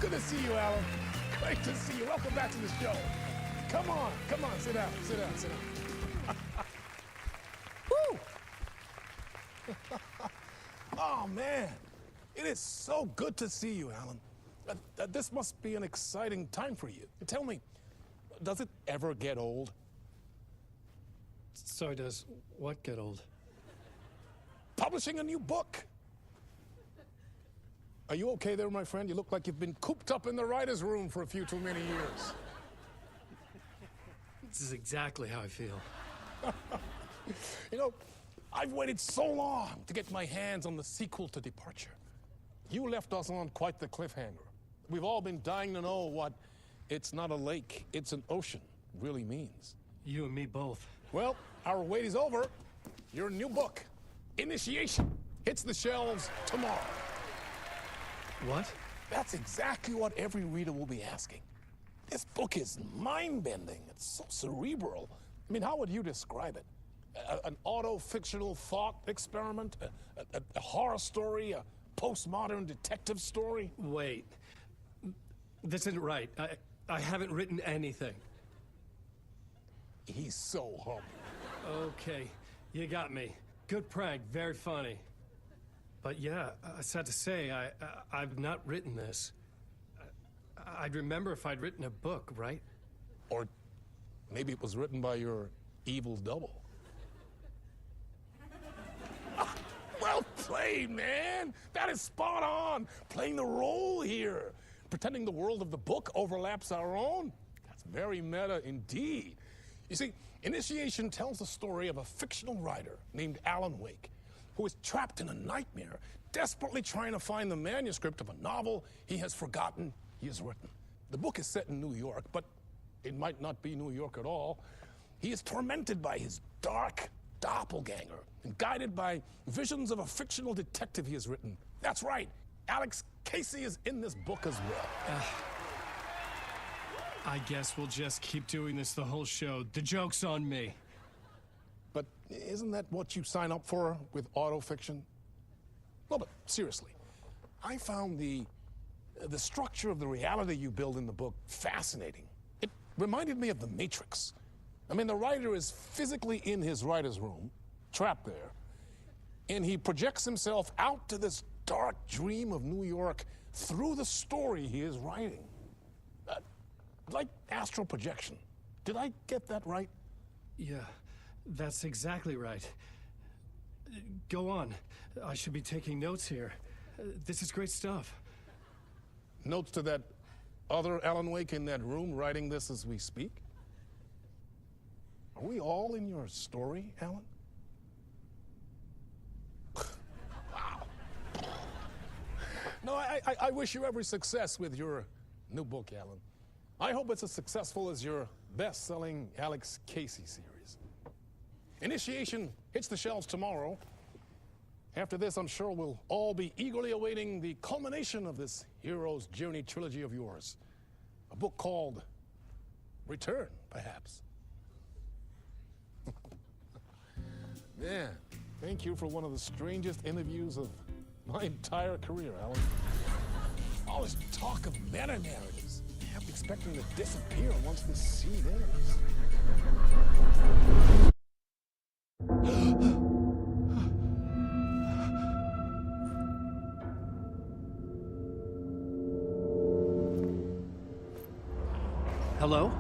Good to see you, Alan. Great to see you. Welcome back to the show. Come on, sit down. Woo! Oh, man. It is so good to see you, Alan. This must be an exciting time for you. Tell me, does it ever get old? So does what get old? Publishing a new book. Are you okay there, my friend? You look like you've been cooped up in the writer's room for a few too many years. This is exactly how I feel. You know, I've waited so long to get my hands on the sequel to Departure. You left us on quite the cliffhanger. We've all been dying to know what "it's not a lake, it's an ocean" really means. You and me both. Well, our wait is over. Your new book, Initiation, hits the shelves tomorrow. What? That's exactly what every reader will be asking. This book is mind-bending. It's so cerebral. I mean, how would you describe it? An auto-fictional thought experiment? A horror story? A postmodern detective story? Wait. This isn't right. I haven't written anything. He's so humble. Okay, you got me. Good prank, very funny. But yeah, sad to say, I've not written this. I'd remember if I'd written a book, right? Or maybe it was written by your evil double. Well played, man! That is spot on! Playing the role here. Pretending the world of the book overlaps our own. That's very meta indeed. You see, Initiation tells the story of a fictional writer named Alan Wake, who is trapped in a nightmare, desperately trying to find the manuscript of a novel he has forgotten he has written. The book is set in New York, but it might not be New York at all. He is tormented by his dark doppelganger and guided by visions of a fictional detective he has written. That's right, Alex Casey is in this book as well. I guess we'll just keep doing this the whole show. The joke's on me. But isn't that what you sign up for with autofiction? No, but seriously, I found the structure of the reality you build in the book fascinating. It reminded me of The Matrix. I mean, the writer is physically in his writer's room, trapped there, and he projects himself out to this dark dream of New York through the story he is writing. Like astral projection. Did I get that right? Yeah, that's exactly right. Go on. I should be taking notes here. This is great stuff. Notes to that other Alan Wake in that room writing this as we speak? Are we all in your story, Alan? Wow. No, I wish you every success with your new book, Alan. I hope it's as successful as your best-selling Alex Casey series. Initiation hits the shelves tomorrow. After this, I'm sure we'll all be eagerly awaiting the culmination of this hero's journey trilogy of yours. A book called Return, perhaps. Man, thank you for one of the strangest interviews of my entire career, Alan. All this talk of meta-narratives. I'm expecting to disappear once this scene ends. Hello?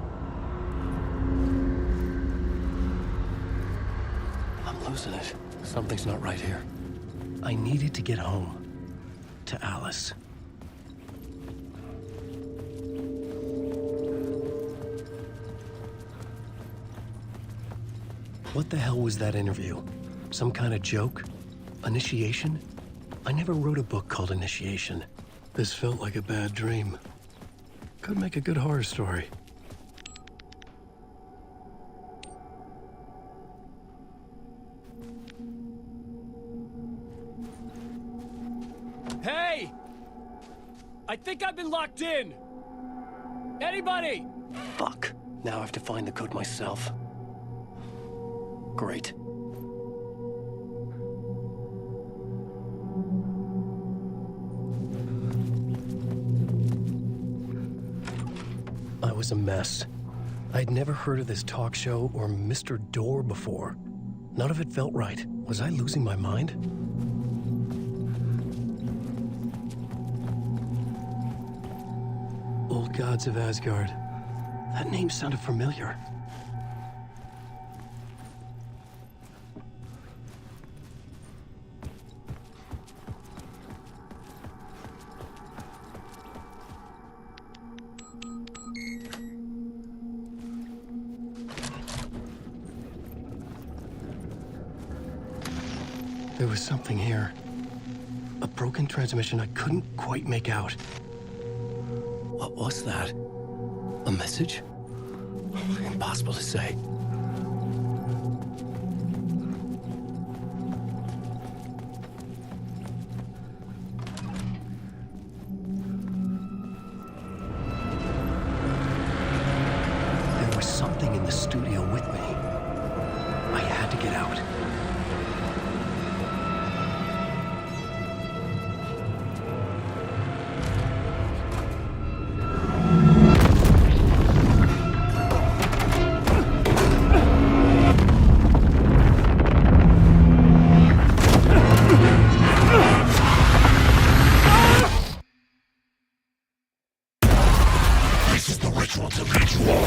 I'm losing it. Something's not right here. I needed to get home. To Alice. What the hell was that interview? Some kind of joke? Initiation? I never wrote a book called Initiation. This felt like a bad dream. Could make a good horror story. Hey! I think I've been locked in! Anybody? Fuck. Now I have to find the code myself. Great. I was a mess. I'd never heard of this talk show or Mr. Door before. None of it felt right. Was I losing my mind? Old Gods of Asgard. That name sounded familiar. There was something here. A broken transmission I couldn't quite make out. What was that? A message? Impossible to say. There was something in the studio with me. I had to get out. This is the ritual to ritual.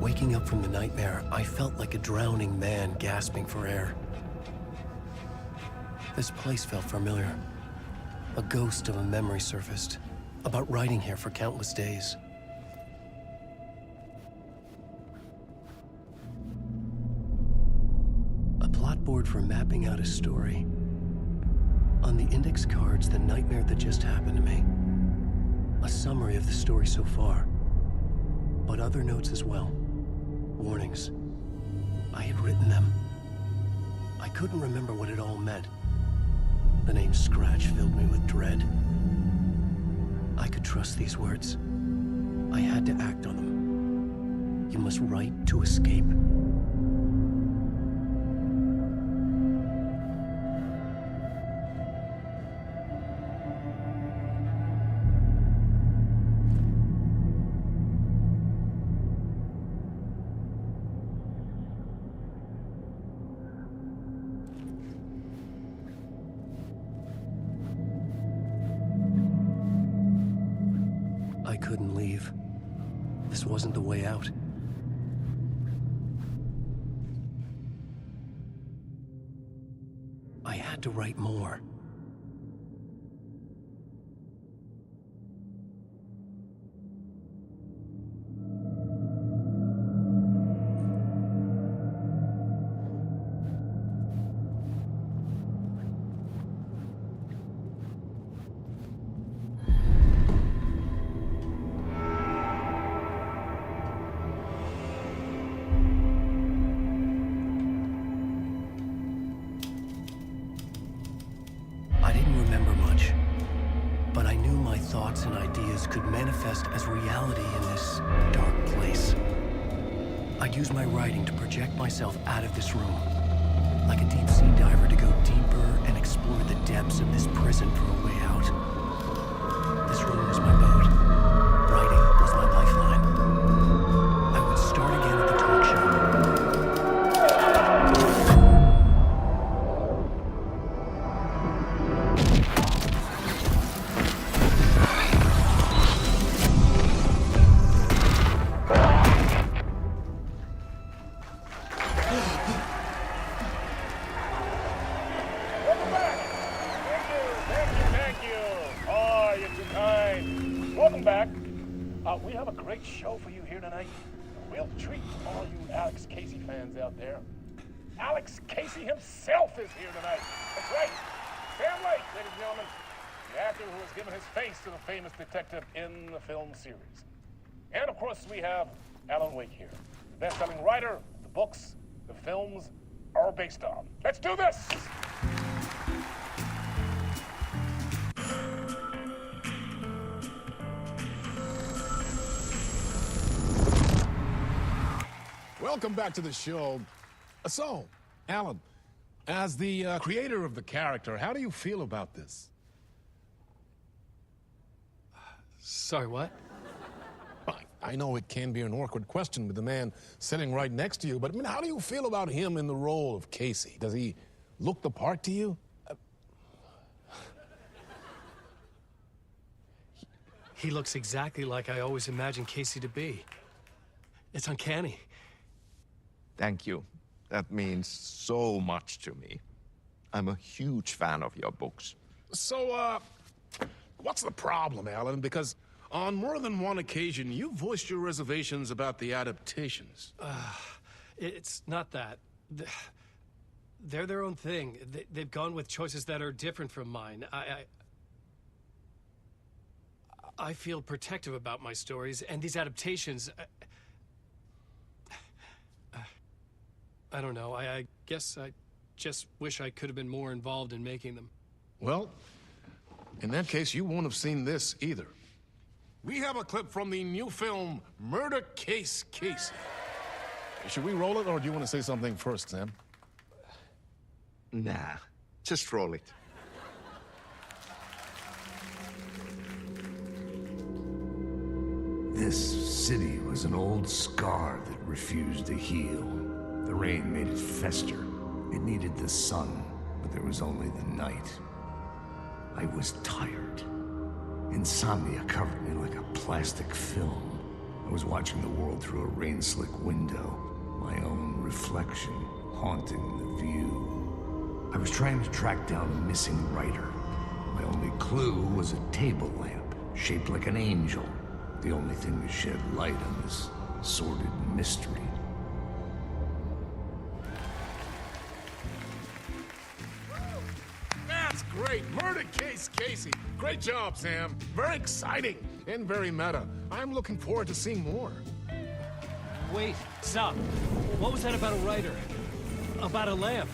Waking up from the nightmare, I felt like a drowning man gasping for air. This place felt familiar. A ghost of a memory surfaced about writing here for countless days. A plot board for mapping out a story. On the index cards, the nightmare that just happened to me. A summary of the story so far, but other notes as well. Warnings. I had written them. I couldn't remember what it all meant. The name Scratch filled me with dread. I could trust these words. I had to act on them. You must write to escape. I couldn't leave. This wasn't the way out. I had to write more. I didn't remember much, but I knew my thoughts and ideas could manifest as reality in this dark place. I'd use my writing to project myself out of this room, like a deep-sea diver to go deeper and explore the depths of this prison for a way out. This room was my boat. Writing was my lifeline. I would start again at the talk show. Thank you. Oh, you're too kind. Welcome back. We have a great show for you here tonight. A real treat for all you Alex Casey fans out there. Alex Casey himself is here tonight. That's right. Sam Lake, ladies and gentlemen. The actor who has given his face to the famous detective in the film series. And of course, we have Alan Wake here. The best-selling writer, the books, the films are based on. Let's do this! Welcome back to the show. So, Alan, as the creator of the character, how do you feel about this? Sorry, what? I know it can be an awkward question with the man sitting right next to you, but I mean, how do you feel about him in the role of Casey? Does he look the part to you? He looks exactly like I always imagined Casey to be. It's uncanny. Thank you. That means so much to me. I'm a huge fan of your books. So, what's the problem, Alan? Because on more than one occasion, you voiced your reservations about the adaptations. It's not that. They're their own thing. They've gone with choices that are different from mine. I feel protective about my stories, and these adaptations... I don't know. I guess I just wish I could have been more involved in making them. Well, in that case, you won't have seen this either. We have a clip from the new film, Murder Case Casey. Should we roll it, or do you want to say something first, Sam? Nah, just roll it. This city was an old scar that refused to heal. The rain made it fester. It needed the sun, but there was only the night. I was tired. Insomnia covered me like a plastic film. I was watching the world through a rain-slick window, my own reflection haunting the view. I was trying to track down a missing writer, My only clue was a table lamp, shaped like an angel. The only thing to shed light on this sordid mystery. That's great! Murder case, Casey! Great job, Sam. Very exciting and very meta. I'm looking forward to seeing more. Wait, stop. What was that about a writer? About a lamp?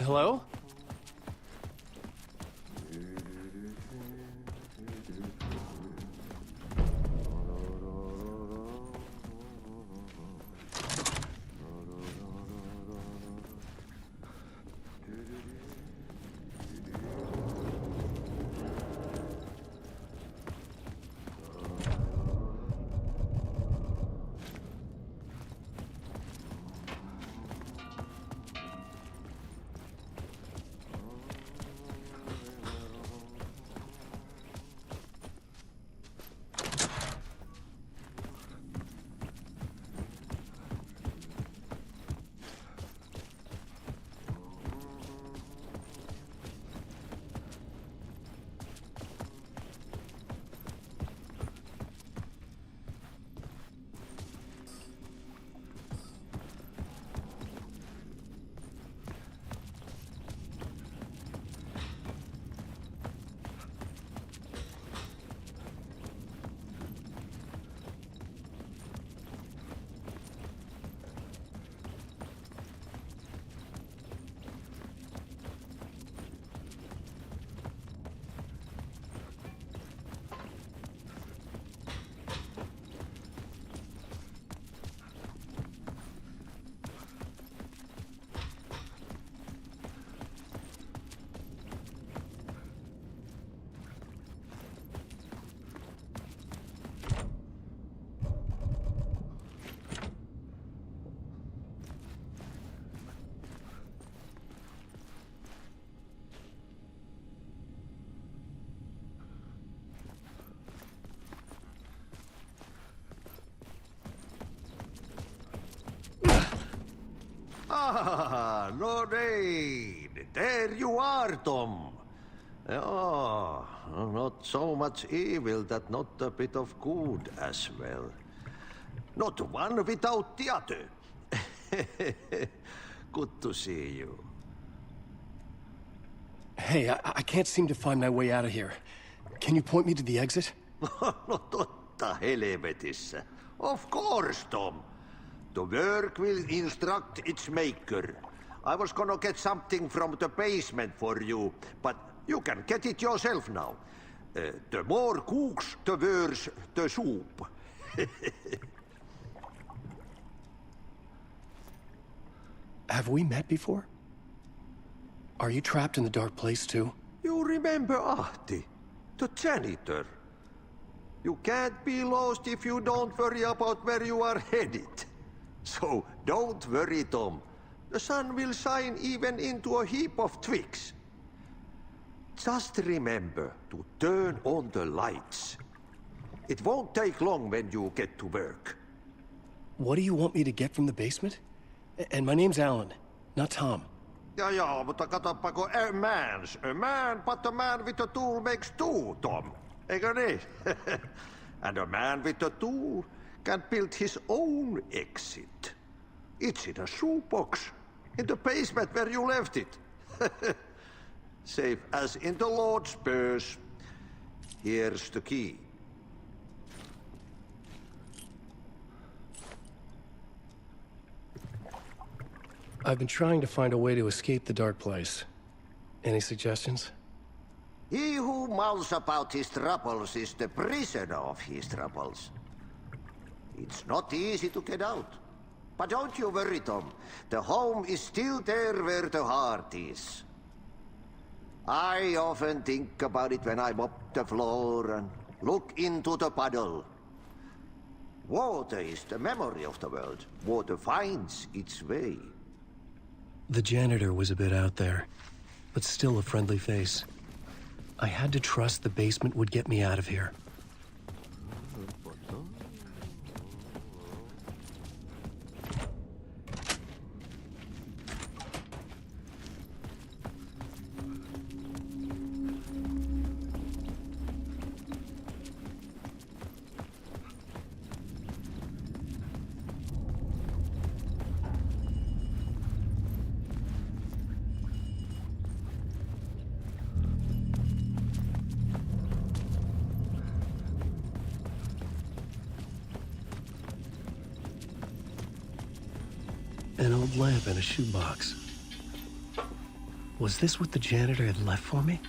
Hello? Ah, Lorraine! There you are, Tom. Oh, not so much evil that not a bit of good as well. Not one without the other. Good to see you. Hey, I can't seem to find my way out of here. Can you point me to the exit? No totta helvetissä. Of course, Tom. The work will instruct its maker. I was gonna get something from the basement for you, but you can get it yourself now. The more cooks, the worse the soup. Have we met before? Are you trapped in the dark place too? You remember Ahti, the janitor. You can't be lost if you don't worry about where you are headed. So don't worry, Tom. The sun will shine even into a heap of twigs. Just remember to turn on the lights. It won't take long when you get to work. What do you want me to get from the basement? And my name's Alan, not Tom. Ja, mutta katoppa kun a man, but a man with a tool makes two, Tom. Eikö niin? And a man with a tool can build his own exit. It's in a shoebox, in the basement where you left it. Safe as in the Lord's purse. Here's the key. I've been trying to find a way to escape the dark place. Any suggestions? He who mouths about his troubles is the prisoner of his troubles. It's not easy to get out. But don't you worry, Tom. The home is still there where the heart is. I often think about it when I mop the floor and look into the puddle. Water is the memory of the world. Water finds its way. The janitor was a bit out there, but still a friendly face. I had to trust the basement would get me out of here. An old lamp in a shoebox. Was this what the janitor had left for me?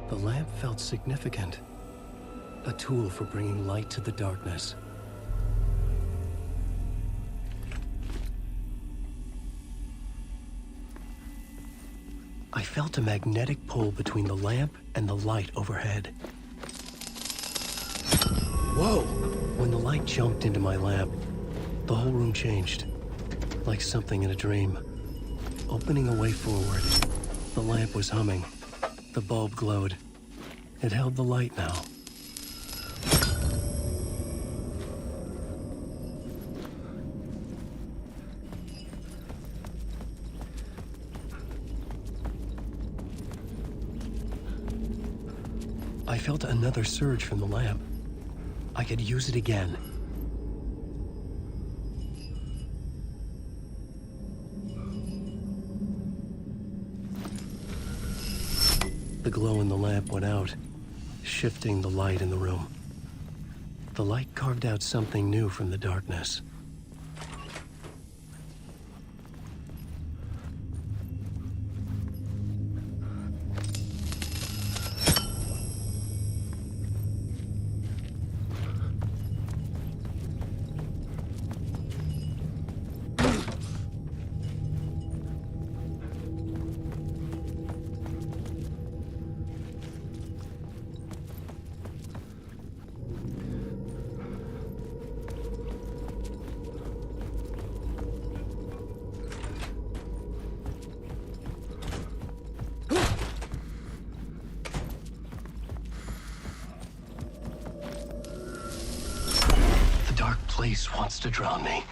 The lamp felt significant. A tool for bringing light to the darkness. I felt a magnetic pull between the lamp and the light overhead. Whoa! When the light jumped into my lamp, the whole room changed. Like something in a dream. Opening a way forward, the lamp was humming. The bulb glowed. It held the light now. I felt another surge from the lamp. I could use it again. The glow in the lamp went out, shifting the light in the room. The light carved out something new from the darkness. Place wants to drown me.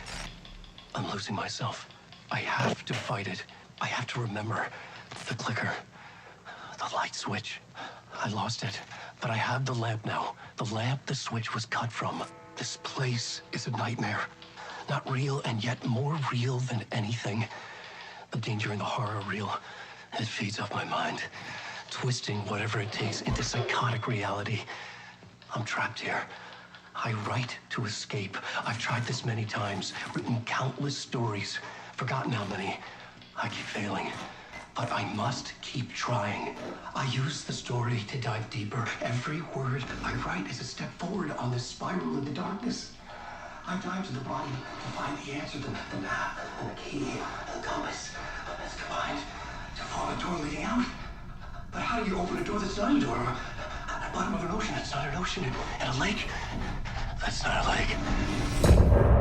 I'm losing myself. I have to fight it. I have to remember. The clicker. The light switch. I lost it. But I have the lamp now. The lamp the switch was cut from. This place is a nightmare. Not real, and yet more real than anything. The danger and the horror are real. It feeds off my mind. Twisting whatever it takes into psychotic reality. I'm trapped here. I write to escape. I've tried this many times, written countless stories, forgotten how many. I keep failing, but I must keep trying. I use the story to dive deeper. Every word I write is a step forward on this spiral in the darkness. I dive to the bottom to find the answer, the map, and the key, and the compass. It's combined to form a door leading out. But how do you open a door that's not a door? At the bottom of an ocean, it's not an ocean, and a lake. That's not a lake.